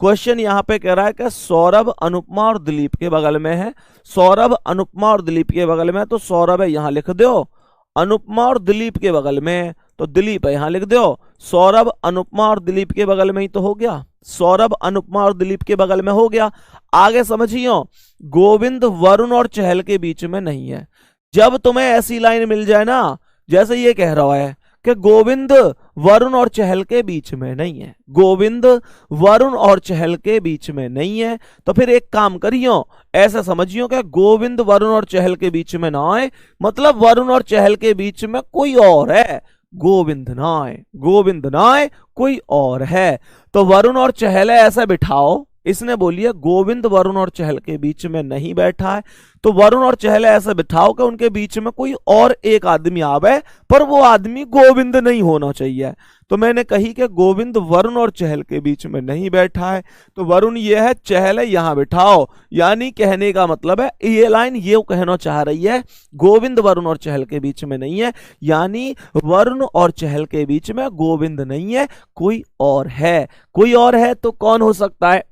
क्वेश्चन यहां पे कह रहा है कि सौरभ अनुपमा और दिलीप के बगल में है, सौरभ अनुपमा और दिलीप के बगल में, तो सौरभ है यहां लिख दो, अनुपमा और दिलीप के बगल में तो दिलीप है यहां लिख दो, सौरभ अनुपमा और दिलीप के बगल में ही तो हो गया, सौरभ अनुपमा और दिलीप के बगल में हो गया। आगे समझियो, गोविंद वरुण और चहल के बीच में नहीं है। जब तुम्हें ऐसी लाइन मिल जाए ना, जैसे ये कह रहा है कि गोविंद वरुण और चहल के बीच में नहीं है, गोविंद वरुण और चहल के बीच में नहीं है, तो फिर एक काम करियो, ऐसा समझियो कि गोविंद वरुण और चहल के बीच में ना आए, मतलब वरुण और चहल के बीच में कोई और है, गोविंद ना आए, गोविंद ना आए, कोई और है। तो वरुण और चहल है ऐसा बिठाओ, इसने बोलिए गोविंद वरुण और चहल के बीच में नहीं बैठा है, तो वरुण और चहल ऐसे बिठाओ कि उनके बीच में कोई और एक आदमी आवे, पर वो आदमी गोविंद नहीं होना चाहिए। तो मैंने कही कि गोविंद वरुण और चहल के बीच में नहीं बैठा है, तो वरुण ये है, चहल है, यहां बिठाओ। यानी कहने का मतलब है, ये लाइन ये कहना चाह रही है गोविंद वरुण और चहल के बीच में नहीं है, यानी वरुण और चहल के बीच में गोविंद नहीं है, कोई और है। कोई और है तो कौन हो सकता है,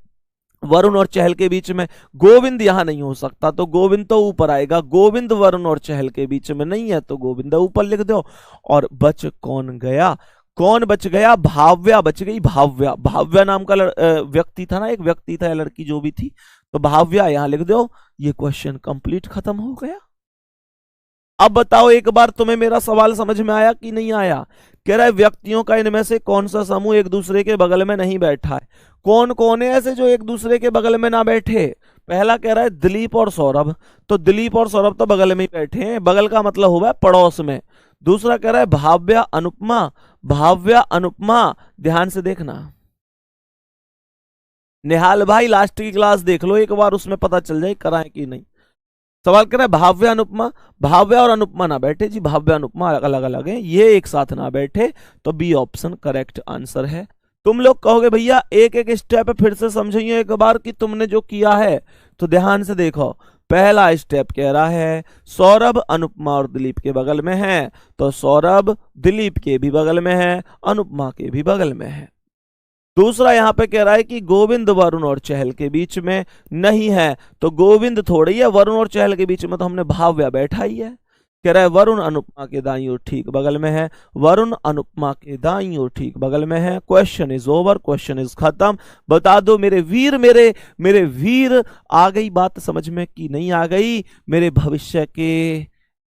वरुण और चहल के बीच में गोविंद यहां नहीं हो सकता, तो गोविंद तो ऊपर आएगा, गोविंद वरुण और चहल के बीच में नहीं है तो गोविंद ऊपर लिख दो। और बच कौन गया, कौन बच गया, भाव्या बच गई, भाव्या, भाव्या नाम का व्यक्ति था ना, एक व्यक्ति था या लड़की जो भी थी, तो भाव्या यहां लिख दो। ये क्वेश्चन कंप्लीट खत्म हो गया। अब बताओ एक बार तुम्हें मेरा सवाल समझ में आया कि नहीं आया। कह रहा है व्यक्तियों का इनमें से कौन सा समूह एक दूसरे के बगल में नहीं बैठा है, कौन कौन है ऐसे जो एक दूसरे के बगल में ना बैठे। पहला कह रहा है दिलीप और सौरभ, तो दिलीप और सौरभ तो बगल में ही बैठे हैं, बगल का मतलब हुआ पड़ोस में। दूसरा कह रहा है भाव्या अनुपमा, भाव्या अनुपमा, ध्यान से देखना निहाल भाई, लास्ट की क्लास देख लो एक बार, उसमें पता चल जाए कराए कि नहीं। सवाल कर रहा है भाव्या अनुपमा, भाव्या और अनुपमा ना बैठे जी, भाव्या अनुपमा अलग अलग है, ये एक साथ ना बैठे, तो बी ऑप्शन करेक्ट आंसर है। तुम लोग कहोगे भैया एक एक स्टेप फिर से समझिए एक बार कि तुमने जो किया है, तो ध्यान से देखो। पहला स्टेप कह रहा है सौरभ अनुपमा और दिलीप के बगल में है, तो सौरभ दिलीप के भी बगल में है, अनुपमा के भी बगल में है। दूसरा यहां पे कह रहा है कि गोविंद वरुण और चहल के बीच में नहीं है, तो गोविंद थोड़ी है, वरुण और चहल के बीच में तो हमने भाव्या बैठा ही है। कह रहा है वरुण अनुपमा के दाईं ओर ठीक बगल में है, वरुण अनुपमा के दाईं ओर ठीक बगल में है। Question is over, question is खत्म। बता दो मेरे वीर, मेरे वीर, आ गई बात समझ में कि नहीं आ गई? मेरे भविष्य के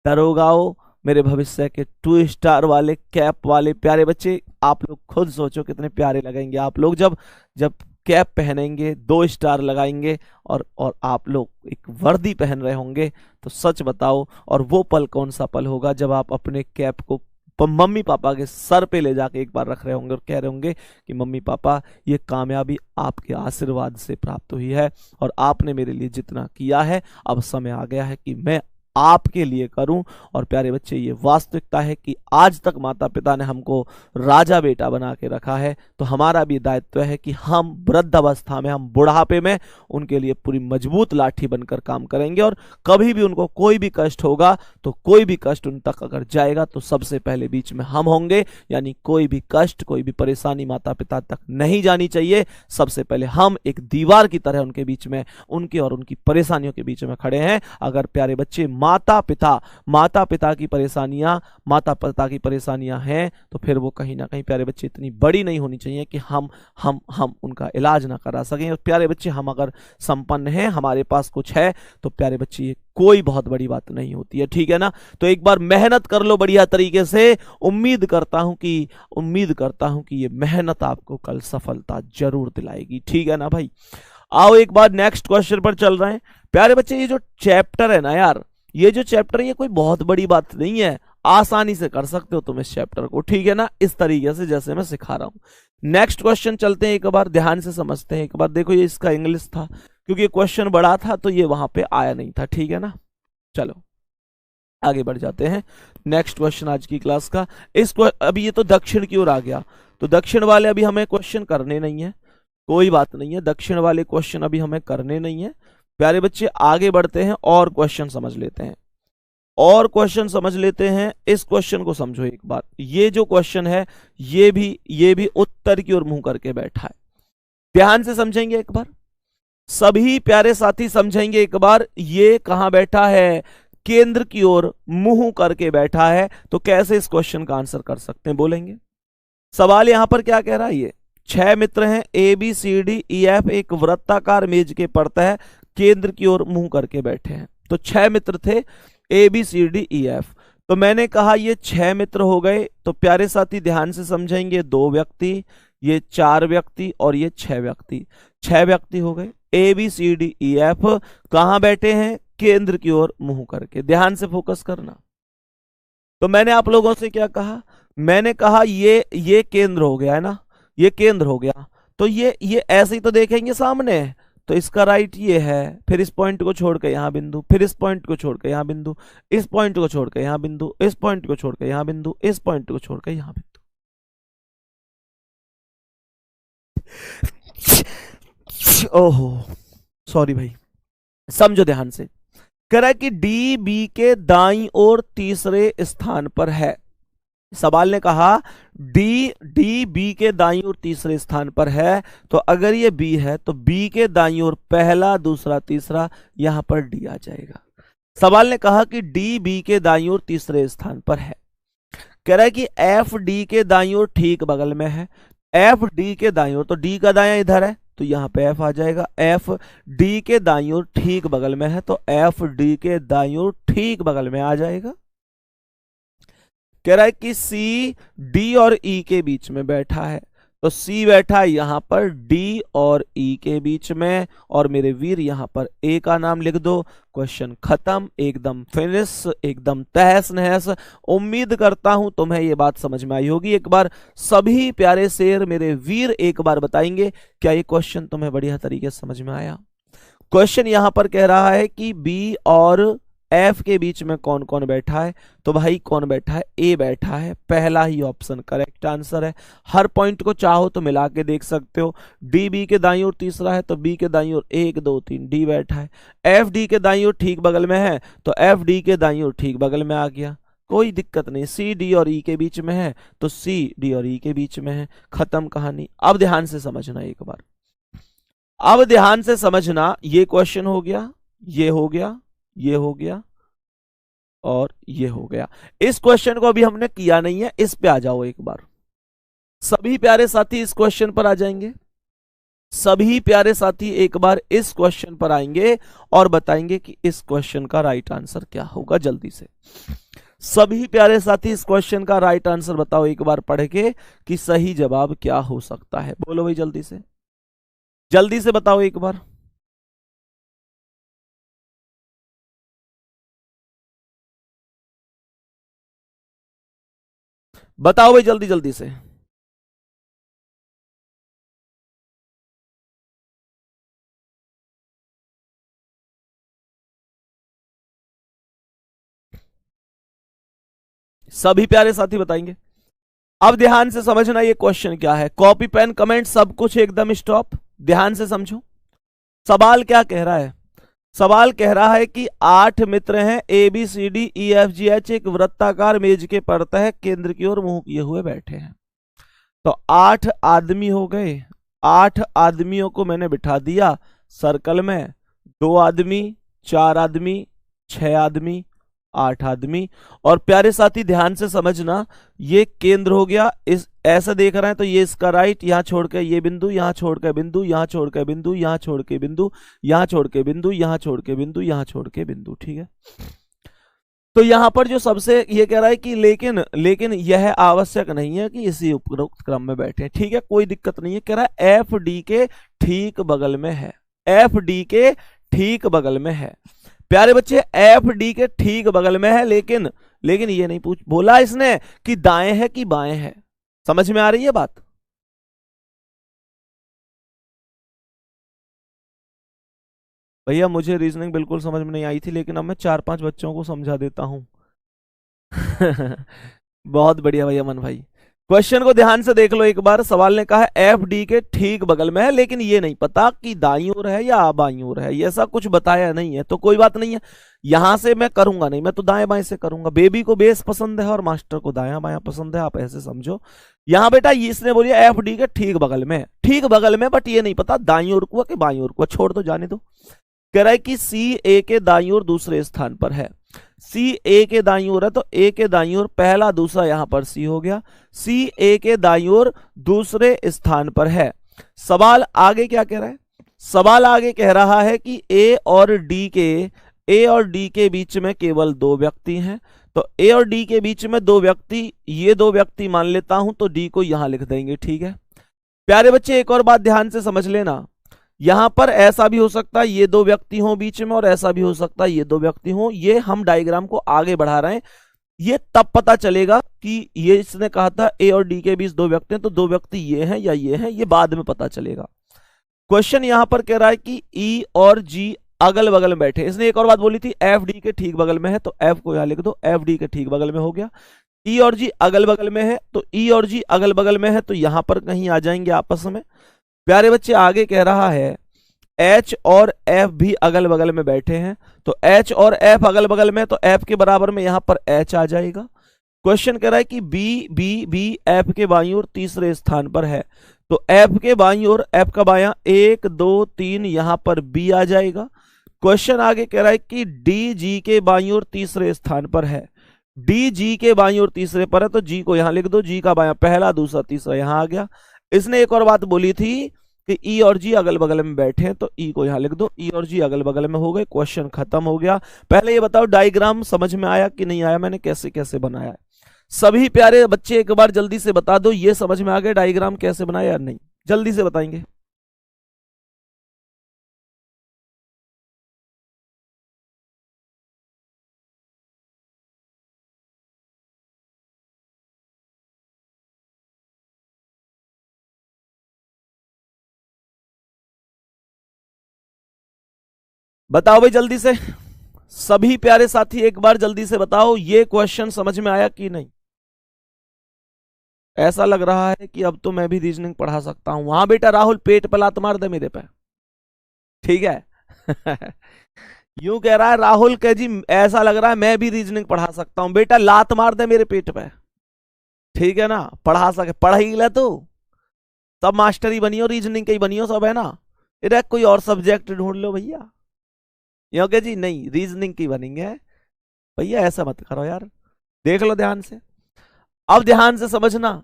दरोगाओ, मेरे भविष्य के 2 स्टार वाले कैप वाले प्यारे बच्चे, आप लोग खुद सोचो कितने प्यारे लगेंगे आप लोग जब जब कैप पहनेंगे, 2 स्टार लगाएंगे और आप लोग एक वर्दी पहन रहे होंगे। तो सच बताओ, और वो पल कौन सा पल होगा जब आप अपने कैप को मम्मी पापा के सर पे ले जाके एक बार रख रहे होंगे और कह रहे होंगे कि मम्मी पापा, ये कामयाबी आपके आशीर्वाद से प्राप्त हुई है और आपने मेरे लिए जितना किया है, अब समय आ गया है कि मैं आपके लिए करूं। और प्यारे बच्चे, ये वास्तविकता है कि आज तक माता पिता ने हमको राजा बेटा बना के रखा है, तो हमारा भी दायित्व है कि हम वृद्धावस्था में, हम बुढ़ापे में उनके लिए पूरी मजबूत लाठी बनकर काम करेंगे। और कभी भी उनको कोई भी कष्ट होगा, तो कोई भी कष्ट उन तक अगर जाएगा तो सबसे पहले बीच में हम होंगे। यानी कोई भी कष्ट, कोई भी परेशानी माता पिता तक नहीं जानी चाहिए। सबसे पहले हम एक दीवार की तरह उनके बीच में, उनके और उनकी परेशानियों के बीच में खड़े हैं। अगर प्यारे बच्चे माता पिता की परेशानियां हैं, तो फिर वो कहीं ना कहीं प्यारे बच्चे इतनी बड़ी नहीं होनी चाहिए कि हम उनका इलाज ना करा सकें। और प्यारे बच्चे, हम अगर संपन्न हैं, हमारे पास कुछ है, तो प्यारे बच्चे ये कोई बहुत बड़ी बात नहीं होती है, ठीक है ना? तो एक बार मेहनत कर लो बढ़िया तरीके से। उम्मीद करता हूं कि ये मेहनत आपको कल सफलता जरूर दिलाएगी, ठीक है ना भाई? आओ एक बार नेक्स्ट क्वेश्चन पर चल रहे हैं। प्यारे बच्चे, ये जो चैप्टर है ना यार, ये जो चैप्टर है, ये कोई बहुत बड़ी बात नहीं है, आसानी से कर सकते हो तुम इस चैप्टर को, ठीक है ना? इस तरीके से जैसे मैं सिखा रहा हूं। नेक्स्ट क्वेश्चन चलते हैं, एक बार ध्यान से समझते हैं। एक बार देखो, ये इसका इंग्लिश था, क्योंकि क्वेश्चन बड़ा था तो ये वहां पे आया नहीं था, ठीक है ना? चलो आगे बढ़ जाते हैं। नेक्स्ट क्वेश्चन आज की क्लास का, अभी ये तो दक्षिण की ओर आ गया, तो दक्षिण वाले अभी हमें क्वेश्चन करने नहीं है, कोई बात नहीं है, दक्षिण वाले क्वेश्चन अभी हमें करने नहीं है। प्यारे बच्चे, आगे बढ़ते हैं और क्वेश्चन समझ लेते हैं, इस क्वेश्चन को समझो एक बार। ये जो क्वेश्चन है, ये भी उत्तर की ओर मुंह करके बैठा है। ध्यान से समझेंगे एक बार, सभी प्यारे साथी समझेंगे एक बार। ये कहां बैठा है? केंद्र की ओर मुंह करके बैठा है। तो कैसे इस क्वेश्चन का आंसर कर सकते हैं, बोलेंगे? सवाल यहां पर क्या कह रहा है? ये 6 मित्र हैं, ABCDEF, एक वृत्ताकार मेज के परतः केंद्र की ओर मुंह करके बैठे हैं। तो 6 मित्र थे, ABCDEF। तो मैंने कहा ये 6 मित्र हो गए। तो प्यारे साथी ध्यान से समझेंगे, 2 व्यक्ति, ये 4 व्यक्ति और ये 6 व्यक्ति, 6 व्यक्ति हो गए। ABCDEF कहां बैठे हैं? केंद्र की ओर मुंह करके। ध्यान से फोकस करना। तो मैंने आप लोगों से क्या कहा? मैंने कहा ये केंद्र हो गया है ना, ये केंद्र हो गया। तो ये ऐसे ही तो देखेंगे सामने, तो इसका राइट ये है, फिर इस पॉइंट को छोड़ के यहां बिंदु, फिर इस पॉइंट को छोड़ के यहां बिंदु, इस पॉइंट को छोड़ के यहां बिंदु, इस पॉइंट को छोड़ के यहां बिंदु, इस पॉइंट को छोड़ के यहां बिंदु। ओहो सॉरी भाई, समझो ध्यान से। कह रहा है कि डी बी के दाईं ओर तीसरे स्थान पर है। सवाल ने कहा डी बी के दाईं ओर तीसरे स्थान पर है। तो अगर ये बी है तो बी के दाईं ओर पहला, दूसरा, तीसरा, यहां पर डी आ जाएगा। सवाल ने कहा कि डी बी के दाईं ओर तीसरे स्थान पर है। कह रहा है कि एफ डी के दाईं ओर ठीक बगल में है। एफ डी के दाईं ओर, तो डी का दायां इधर है, तो यहां पे एफ आ जाएगा। एफ डी के दाईं ओर ठीक बगल में है, तो एफ डी के दाईं ओर ठीक बगल में आ जाएगा। कह रहा है कि सी डी और ई के बीच में बैठा है। तो सी बैठा है यहां पर डी और ई के बीच में, और मेरे वीर यहां पर ए का नाम लिख दो। क्वेश्चन खत्म, एकदम फिनिश, एकदम तहस नहस। उम्मीद करता हूं तुम्हें ये बात समझ में आई होगी। एक बार सभी प्यारे शेर मेरे वीर एक बार बताएंगे, क्या ये क्वेश्चन तुम्हें बढ़िया तरीके से समझ में आया? क्वेश्चन यहां पर कह रहा है कि बी और एफ के बीच में कौन कौन बैठा है? तो भाई कौन बैठा है? ए बैठा है। पहला ही ऑप्शन करेक्ट आंसर है। हर पॉइंट को चाहो तो मिला के देख सकते हो। डी बी के दाईं ओर तीसरा है, तो बी के दाईं ओर 1 2 3 डी बैठा है। एफ डी के दाईं ओर ठीक बगल में है, तो एफ डी के दाईं ओर ठीक बगल में आ गया। कोई दिक्कत नहीं, सी डी और ई के बीच में है तो सी डी और ई के बीच में है, खत्म कहानी। अब ध्यान से समझना एक बार, अब ध्यान से समझना, ये क्वेश्चन हो गया, ये हो गया, ये हो गया और ये हो गया। इस क्वेश्चन को अभी हमने किया नहीं है, इस पे आ जाओ एक बार। सभी प्यारे साथी इस क्वेश्चन पर आ जाएंगे, सभी प्यारे साथी एक बार इस क्वेश्चन पर आएंगे और बताएंगे कि इस क्वेश्चन का राइट आंसर क्या होगा। जल्दी से सभी प्यारे साथी इस क्वेश्चन का राइट आंसर बताओ एक बार पढ़ के कि सही जवाब क्या हो सकता है। बोलो भाई जल्दी से बताओ एक बार। बताओ भाई जल्दी जल्दी से। सभी प्यारे साथी बताएंगे। अब ध्यान से समझना ये क्वेश्चन क्या है। कॉपी पेन कमेंट सब कुछ एकदम स्टॉप, ध्यान से समझो। सवाल क्या कह रहा है? सवाल कह रहा है कि 8 मित्र हैं, A B C D E F G H, एक वृत्ताकार मेज के परतः केंद्र की ओर मुंह किए हुए बैठे हैं। तो 8 आदमी हो गए, 8 आदमियों को मैंने बिठा दिया सर्कल में, 2 आदमी, 4 आदमी, 6 आदमी, 8 आदमी। और प्यारे साथी ध्यान से समझना, ये केंद्र हो गया, इस ऐसा देख रहे हैं तो ये इसका राइट, यहां छोड़ के ये बिंदु, यहां छोड़ के बिंदु, यहां छोड़ के बिंदु, यहां छोड़ के बिंदु, यहां छोड़ के बिंदु, यहां छोड़ के बिंदु, यहां छोड़ के बिंदु। ठीक है, तो यहां पर जो सबसे ये कह रहा है कि लेकिन लेकिन यह आवश्यक नहीं है कि इसी उपरोक्त क्रम में बैठे। ठीक है, कोई दिक्कत नहीं है। कह रहा है एफ डी के ठीक बगल में है, एफ डी के ठीक बगल में है। प्यारे बच्चे एफ डी के ठीक बगल में है, लेकिन ये नहीं पूछ बोला इसने कि दाएं है कि बाएं है। समझ में आ रही है बात? भैया मुझे रीजनिंग बिल्कुल समझ में नहीं आई थी, लेकिन अब मैं 4-5 बच्चों को समझा देता हूं। बहुत बढ़िया भैया मन भाई। क्वेश्चन को ध्यान से देख लो एक बार। सवाल ने कहा है एफ डी के ठीक बगल में है, लेकिन ये नहीं पता कि दाईं ओर है या बाईं ओर है, ये ऐसा कुछ बताया नहीं है। तो कोई बात नहीं है, यहां से मैं करूंगा नहीं, मैं तो दाएं बाएं से करूंगा। बेबी को बेस पसंद है और मास्टर को दाया बाया पसंद है, आप ऐसे समझो। यहां बेटा इसने बोलिए एफ डी के ठीक बगल में, ठीक बगल में, बट ये नहीं पता दाईं ओर को कि बाईं ओर को। छोड़ दो, जाने दो। कह रहा है कि सी ए के दाईं ओर दूसरे स्थान पर है। सी ए के दाईं ओर है तो ए के दाईं ओर पहला दूसरा यहां पर सी हो गया। सी ए के दाईं ओर दूसरे स्थान पर है। सवाल आगे क्या कह रहा है? सवाल आगे कह रहा है कि ए और डी के बीच में केवल 2 व्यक्ति हैं। तो ए और डी के बीच में 2 व्यक्ति, ये 2 व्यक्ति मान लेता हूं, तो डी को यहां लिख देंगे। ठीक है प्यारे बच्चे, एक और बात ध्यान से समझ लेना। यहां पर ऐसा भी हो सकता है ये 2 व्यक्ति हों बीच में, और ऐसा भी हो सकता है ये 2 व्यक्ति हों। ये हम डायग्राम को आगे बढ़ा रहे हैं, ये तब पता चलेगा कि ये इसने कहा था ए और डी के बीच 2 व्यक्ति हैं, तो 2 व्यक्ति ये हैं या ये हैं, ये बाद में पता चलेगा। क्वेश्चन यहां पर कह रहा है कि ई और जी अगल बगल में बैठे। इसने एक और बात बोली थी एफ डी के ठीक बगल में है, तो एफ को यहां लिख दो, एफ डी के ठीक बगल में हो गया। ई और जी अगल बगल में है, तो ई और जी अगल बगल में है, तो यहां पर कहीं आ जाएंगे आपस में। प्यारे बच्चे आगे कह रहा है H और F भी अगल बगल में बैठे हैं, तो H और F अगल बगल में, तो F के बराबर में यहां पर H आ जाएगा। क्वेश्चन कह रहा है कि B F के बाईं ओर तीसरे स्थान पर है, तो F के बाईं ओर, F का बायां 1 2 3 यहां पर B आ जाएगा। क्वेश्चन आगे कह रहा है कि D G के बाईं ओर तीसरे स्थान पर है, D G के बाईं ओर तीसरे पर है, तो G को यहां लिख दो, G का बायां पहला दूसरा तीसरा यहां आ गया। इसने एक और बात बोली थी कि ई और जी अगल बगल में बैठे हैं, तो ई को यहां लिख दो, ई और जी अगल बगल में हो गए। क्वेश्चन खत्म हो गया। पहले ये बताओ डायग्राम समझ में आया कि नहीं आया, मैंने कैसे कैसे बनाया है? सभी प्यारे बच्चे एक बार जल्दी से बता दो, ये समझ में आ गया डायग्राम कैसे बनाया या नहीं? जल्दी से बताएंगे। बताओ भाई जल्दी से, सभी प्यारे साथी एक बार जल्दी से बताओ, ये क्वेश्चन समझ में आया कि नहीं? ऐसा लग रहा है कि अब तो मैं भी रीजनिंग पढ़ा सकता हूं। हाँ बेटा राहुल, पेट पे लात मार दे मेरे पे, ठीक है। यूं कह रहा है राहुल के जी, ऐसा लग रहा है मैं भी रीजनिंग पढ़ा सकता हूं। बेटा लात मार दे मेरे पेट पे, ठीक है ना, पढ़ा सके पढ़ ही ले तू, सब मास्टर ही बनियो, रीजनिंग के ही बनियो सब, है ना। इधर कोई और सब्जेक्ट ढूंढ लो भैया। योगे जी नहीं, रीजनिंग की बनेंगे भैया, ऐसा मत करो यार। देख लो ध्यान से, अब ध्यान से समझना।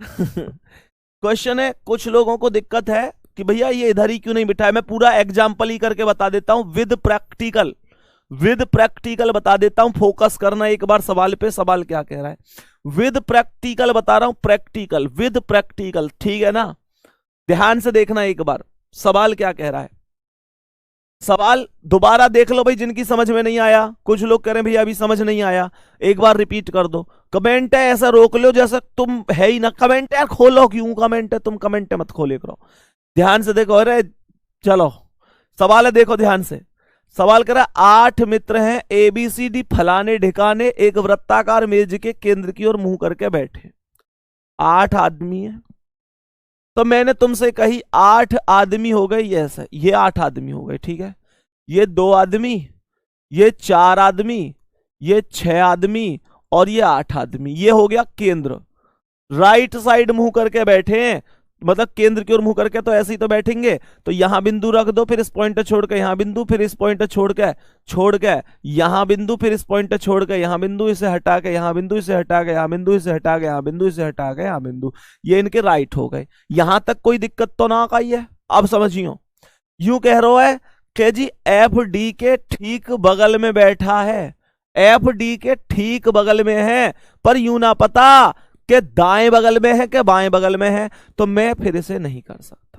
क्वेश्चन है, कुछ लोगों को दिक्कत है कि भैया ये इधर ही क्यों नहीं बिठाया। मैं पूरा एग्जाम्पल ही करके बता देता हूं, विद प्रैक्टिकल, विद प्रैक्टिकल बता देता हूं। फोकस करना एक बार सवाल पे, सवाल क्या कह रहा है, विद प्रैक्टिकल बता रहा हूं, प्रैक्टिकल विद प्रैक्टिकल, ठीक है ना। ध्यान से देखना एक बार सवाल क्या कह रहा है। सवाल दोबारा देख लो भाई, जिनकी समझ में नहीं आया। कुछ लोग कह रहे हैं भैया अभी समझ नहीं आया, एक बार रिपीट कर दो। कमेंट है ऐसा रोक लो जैसा तुम है ही ना। कमेंट यार खोलो, क्यों कमेंट है, तुम कमेंट मत खोले करो। ध्यान से देखो, अरे चलो सवाल है, देखो ध्यान से। सवाल करा 8 मित्र हैं ABCD फलाने ढिकाने एक वृत्ताकार मेज के केंद्र की ओर मुंह करके बैठे। 8 आदमी है, तो मैंने तुमसे कही 8 आदमी हो गए, ये ऐसा, ये 8 आदमी हो गए, ठीक है। ये 2 आदमी, ये 4 आदमी, ये 6 आदमी और ये 8 आदमी, ये हो गया केंद्र। राइट साइड मुंह करके बैठे हैं, मतलब केंद्र की ओर मुंह करके, तो ऐसे ही तो बैठेंगे। तो यहां बिंदु रख दो, फिर इस पॉइंट छोड़ के यहां बिंदु, फिर इस पॉइंट छोड़ के यहां बिंदु, फिर इस पॉइंट छोड़ के यहां बिंदु, इसे हटा के यहां बिंदु, इसे हटा के यहां बिंदु, इसे हटा के यहां बिंदु, इसे हटा के यहां बिंदु। ये इनके राइट हो गए। यहां तक कोई दिक्कत तो ना आई है। अब समझियो, यूं कह रहा है कि जी FD के ठीक बगल में बैठा है, FD के ठीक बगल में है, पर यूं ना पता कि दाएं बगल में है कि बाएं बगल में है, तो मैं फिर इसे नहीं कर सकता।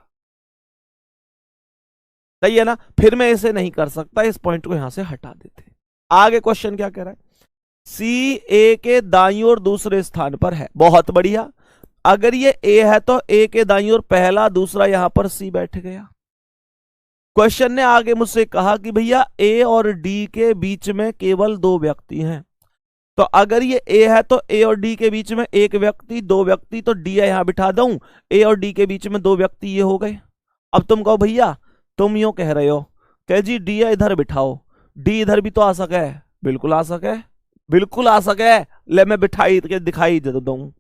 सही है ना, फिर मैं इसे नहीं कर सकता, इस पॉइंट को यहां से हटा देते। आगे क्वेश्चन क्या कह रहा है, C A के दाईं ओर दूसरे स्थान पर है। बहुत बढ़िया, अगर ये A है तो A के दाईं ओर पहला, दूसरा, यहां पर C बैठ गया। क्वेश्चन ने आगे मुझसे कहा कि भैया A और D के बीच में केवल 2 व्यक्ति हैं। तो अगर ये A है तो A और D के बीच में 1 व्यक्ति, 2 व्यक्ति, तो D यहां बिठा दूं। A और D के बीच में 2 व्यक्ति ये हो गए। अब तुम कहो भैया तुम यूं कह रहे हो कह जी D इधर बिठाओ, D इधर भी तो आ सके। बिल्कुल आ सके, बिल्कुल आ सके। ले मैं बिठाई के दिखाई दे दूं,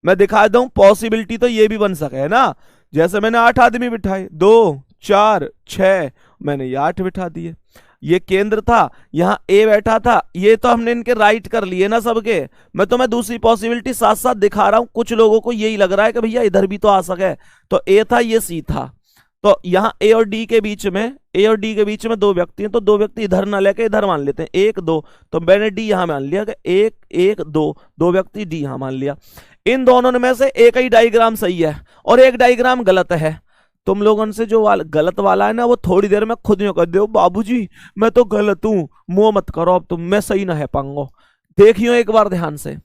मैं दिखा दूं, पॉसिबिलिटी तो ये भी बन सके, है ना। जैसे मैंने 8 आदमी बिठाए, 2 4 6, मैंने ये 8 बिठा दिए। ये केंद्र था, यहां A बैठा था, ये तो हमने इनके राइट कर लिए ना सबके। मैं तुम्हें दूसरी पॉसिबिलिटी साथ साथ दिखा रहा हूं। कुछ लोगों को यही लग रहा है कि भैया इधर भी तो आ सके। तो A था, ये C था, तो यहां A और D के बीच में, A और D के बीच में 2 व्यक्ति हैं, तो 2 व्यक्ति इधर ना लेके इधर मान लेते हैं, 1 2। तो मैंने D यहां मान लिया कि 1 1 2, 2 व्यक्ति D यहां मान लिया। इन दोनों में से एक ही डायग्राम सही है और एक डायग्राम गलत है। तुम लोगों से जो गलत वाला है ना, वो थोड़ी देर में खुद यूं कर दो, बाबूजी मैं तो गलत हूं, मुंह मत करो अब तुम, मैं सही ना है पाऊंगा। देखियो एक बार ध्यान से,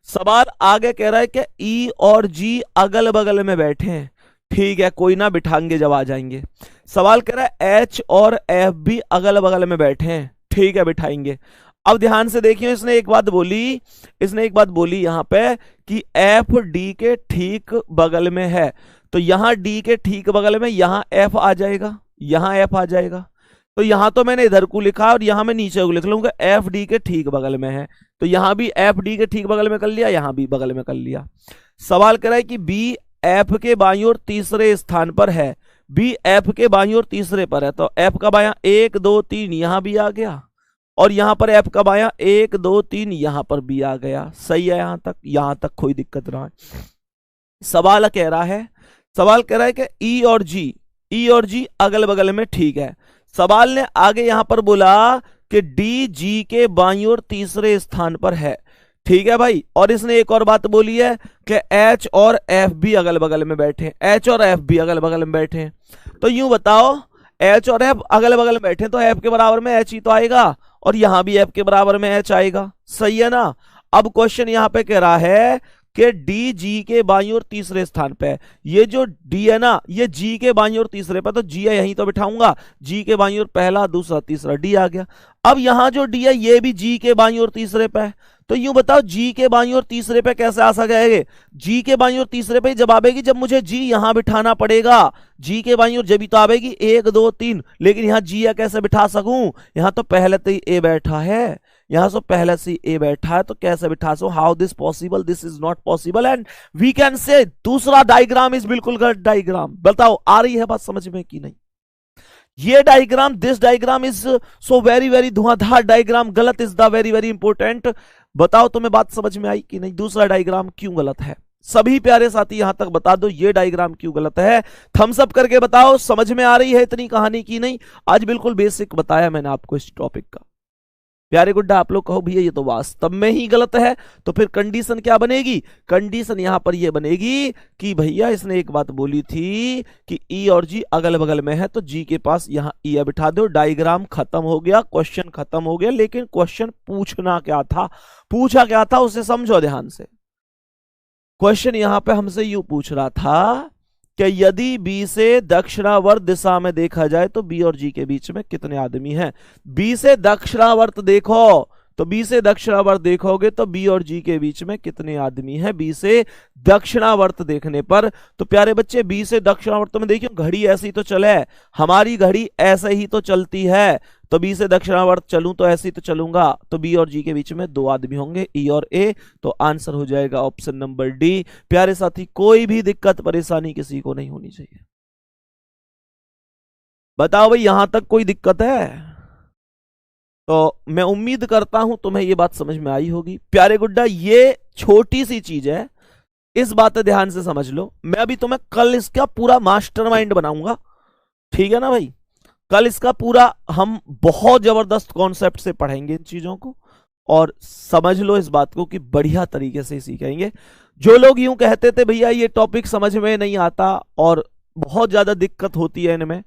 सवाल आगे कह रहा है कि E और G अगल बगल में बैठे हैं, ठीक है, कोई ना बिठाएंगे जब आ जाएंगे। सवाल कह रहा है H और F भी अगल बगल में बैठे हैं, ठीक है, बिठाएंगे। अब ध्यान से देखिए, इसने एक बात बोली यहां पे कि F D के ठीक बगल में है, तो यहां D के ठीक बगल में यहां F आ जाएगा, यहां F आ जाएगा। तो यहां तो मैंने इधर को लिखा और यहां मैं नीचे को लिख लूंगा F D के ठीक बगल में है, तो यहां भी F D के ठीक बगल में कर लिया, यहां भी बगल में कर लिया। सवाल कर रहा है कि B F के बाईं ओर तीसरे स्थान पर है, B F के बाईं ओर तीसरे पर है, तो F का बायां 1 2 3 यहां भी आ गया, और यहां पर F का बायां 1 2 3 यहां पर भी आ गया। सही है, यहां तक कोई दिक्कत ना है। सवाल कह रहा है कि E और G अगल बगल में, ठीक है। सवाल ने आगे यहां पर बोला कि D G के बाईं ओर तीसरे स्थान पर है, ठीक है भाई। और इसने एक और बात बोली है कि H और F भी अगल बगल में बैठे, H और F भी अगल बगल में बैठे। तो यूं बताओ, H और F अगल बगल में बैठे तो F के बराबर में H ही तो आएगा, और यहां भी F के बराबर में H आएगा। सही है ना। अब क्वेश्चन यहां पे कह रहा है कि डी जी के बाईं ओर तीसरे स्थान पे है। ये जो डी है ना, ये जी के बाईं ओर तीसरे पे, तो जी है यहीं तो बिठाऊंगा, जी के बाईं ओर पहला दूसरा तीसरा डी आ गया। अब यहां जो डी है ये भी जी के बाईं ओर तीसरे पे है, तो यूं बताओ जी के बाईं ओर तीसरे पे कैसे आ सकेगा? जी के बाईं ओर तीसरे पे जब आवेगी जब मुझे जी यहां बिठाना पड़ेगा, जी के बाईं ओर जब भी तो आवेगी 1 2 3, लेकिन यहां जी कैसे बिठा सकूं? यहां तो पहले तो ए बैठा है, यहां से पहले से ए बैठा है, तो कैसे बिठा सकूं? How this possible? This is not possible and we can say दूसरा डायग्राम इज बिल्कुल गलत डायग्राम। बताओ आ रही है बात समझ में कि नहीं? ये diagram, this diagram is so very very Dhuandhar diagram, गलत is the very very important. बताओ तुम्हें बात समझ में आई कि नहीं? दूसरा डायग्राम क्यों गलत है? सभी प्यारे साथी यहां तक बता दो ये डायग्राम क्यों गलत है, थम्स अप करके बताओ। समझ में आ रही है इतनी कहानी की नहीं? आज बिल्कुल बेसिक बताया मैंने आपको इस टॉपिक का। प्यारे गुड्डा आप लोग कहो भैया ये तो वास्तव में ही गलत है, तो फिर कंडीशन क्या बनेगी? कंडीशन यहां पर ये बनेगी कि भैया इसने एक बात बोली थी कि ई और जी अगल बगल में है, तो जी के पास यहां ई बिठा दो। डायग्राम खत्म हो गया, क्वेश्चन खत्म हो गया। लेकिन क्वेश्चन पूछना क्या था, पूछा क्या था उसे समझो ध्यान से। क्वेश्चन यहां पे हमसे यूं पूछ रहा था कि यदि बी से दक्षिणावर्त दिशा में देखा जाए तो बी और जी के बीच में कितने आदमी हैं? बी से दक्षिणावर्त देखो, तो बी से दक्षिणावर्त देखोगे तो बी और जी के बीच में कितने आदमी हैं? बी से दक्षिणावर्त देखने पर, तो प्यारे बच्चे बी से दक्षिणावर्त में देखियो घड़ी ऐसी तो चले, हमारी घड़ी ऐसे ही तो चलती है, तो बी से दक्षिणावर्त चलूं तो ऐसे ही तो चलूंगा, तो बी और जी के बीच में 2 आदमी होंगे, ई और ए। तो आंसर हो जाएगा ऑप्शन नंबर डी। प्यारे साथी कोई भी दिक्कत परेशानी किसी को नहीं होनी चाहिए। बताओ भाई यहां तक कोई दिक्कत है? तो मैं उम्मीद करता हूं तुम्हें ये बात समझ में आई होगी। प्यारे गुड्डा ये छोटी सी चीज है, इस बात ध्यान से समझ लो। मैं अभी तुम्हें कल इसका पूरा मास्टरमाइंड बनाऊंगा, ठीक है ना भाई? कल इसका पूरा हम बहुत जबरदस्त कॉन्सेप्ट से पढ़ेंगे इन चीजों को, और समझ लो इस बात को कि बढ़िया तरीके से सीखेंगे। जो लोग यूं कहते थे भैया ये टॉपिक समझ में नहीं आता और बहुत ज्यादा दिक्कत होती है इनमें,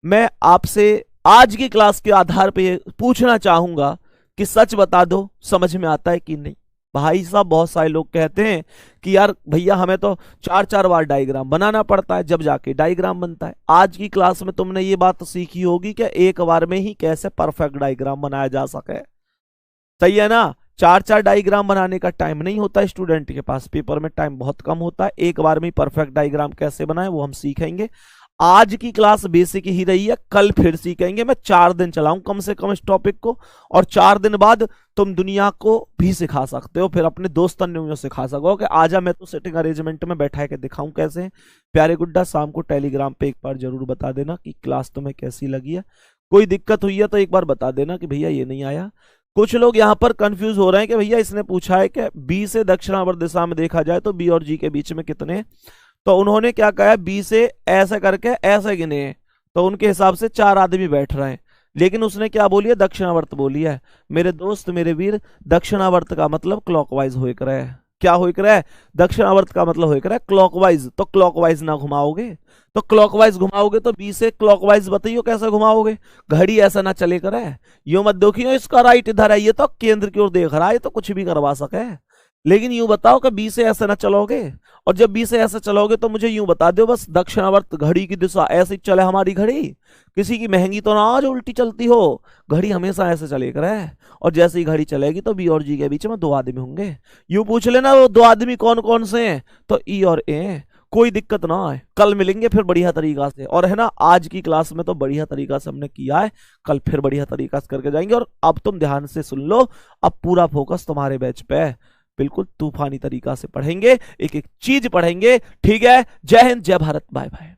मैं आपसे आज की क्लास के आधार पे पूछना चाहूंगा कि सच बता दो समझ में आता है कि नहीं। भाई साहब बहुत सारे लोग कहते हैं कि यार भैया हमें तो 4-4 बार डायग्राम बनाना पड़ता है जब जाके डायग्राम बनता है। आज की क्लास में तुमने ये बात सीखी होगी कि एक बार में ही कैसे परफेक्ट डायग्राम बनाया जा सके। सही है ना? 4-4 डायग्राम बनाने का टाइम नहीं होता स्टूडेंट के पास, पेपर में टाइम बहुत कम होता है। एक बार में परफेक्ट डायग्राम कैसे बनाए वो हम सीखेंगे। आज की क्लास बेसिक ही रही है, कल फिर सीखेंगे। मैं 4 दिन चलाऊं कम से कम इस टॉपिक को, और 4 दिन बाद तुम दुनिया को भी सिखा सकते हो, फिर अपने दोस्तों ने सिखा सको कि आजा मैं तो सेटिंग अरेंजमेंट में बैठा के दिखाऊं कैसे। प्यारे गुड्डा शाम को टेलीग्राम पे एक बार जरूर बता देना कि क्लास तुम्हें कैसी लगी है। कोई दिक्कत हुई है तो एक बार बता देना कि भैया ये नहीं आया। कुछ लोग यहाँ पर कंफ्यूज हो रहे हैं कि भैया इसने पूछा है कि बी से दक्षिणावर्त दिशा में देखा जाए तो बी और जी के बीच में कितने, तो उन्होंने क्या कहा, बी से ऐसे करके ऐसे गिने, तो उनके हिसाब से 4 आदमी बैठ रहे हैं। लेकिन उसने क्या बोली है? दक्षिणावर्त बोली है। मेरे दोस्त मेरे वीर, दक्षिणावर्त का मतलब क्लॉकवाइज हो कर है। क्या हो कर है? दक्षिणावर्त का मतलब हो कर है क्लॉकवाइज। तो क्लॉकवाइज ना घुमाओगे, तो क्लॉकवाइज घुमाओगे तो बी से क्लॉकवाइज बताइयो कैसे घुमाओगे? घड़ी ऐसा ना चले कर है, यो मत देखियो इसका राइट इधर है, ये तो केंद्र की ओर देख रहा है, तो कुछ भी करवा सके। लेकिन यूं बताओ कि बी से ऐसे ना चलोगे, और जब बी से ऐसे चलोगे तो मुझे यूं बता दो बस दक्षिणावर्त घड़ी की दिशा ऐसे चले हमारी घड़ी, किसी की महंगी तो ना आज उल्टी चलती हो, घड़ी हमेशा ऐसे चले कर है। और जैसे ही घड़ी चलेगी तो बी और जी के बीच में 2 आदमी होंगे। यूं पूछ लेना वो 2 आदमी कौन कौन से हैं, तो ई और ए। कोई दिक्कत ना आए, कल मिलेंगे फिर बढ़िया तरीका से। और है ना आज की क्लास में तो बढ़िया तरीका से हमने किया है, कल फिर बढ़िया तरीका से करके जाएंगे। और अब तुम ध्यान से सुन लो, अब पूरा फोकस तुम्हारे बैच पे है, बिल्कुल तूफानी तरीका से पढ़ेंगे, एक एक चीज पढ़ेंगे। ठीक है? जय हिंद, जय भारत, बाय बाय।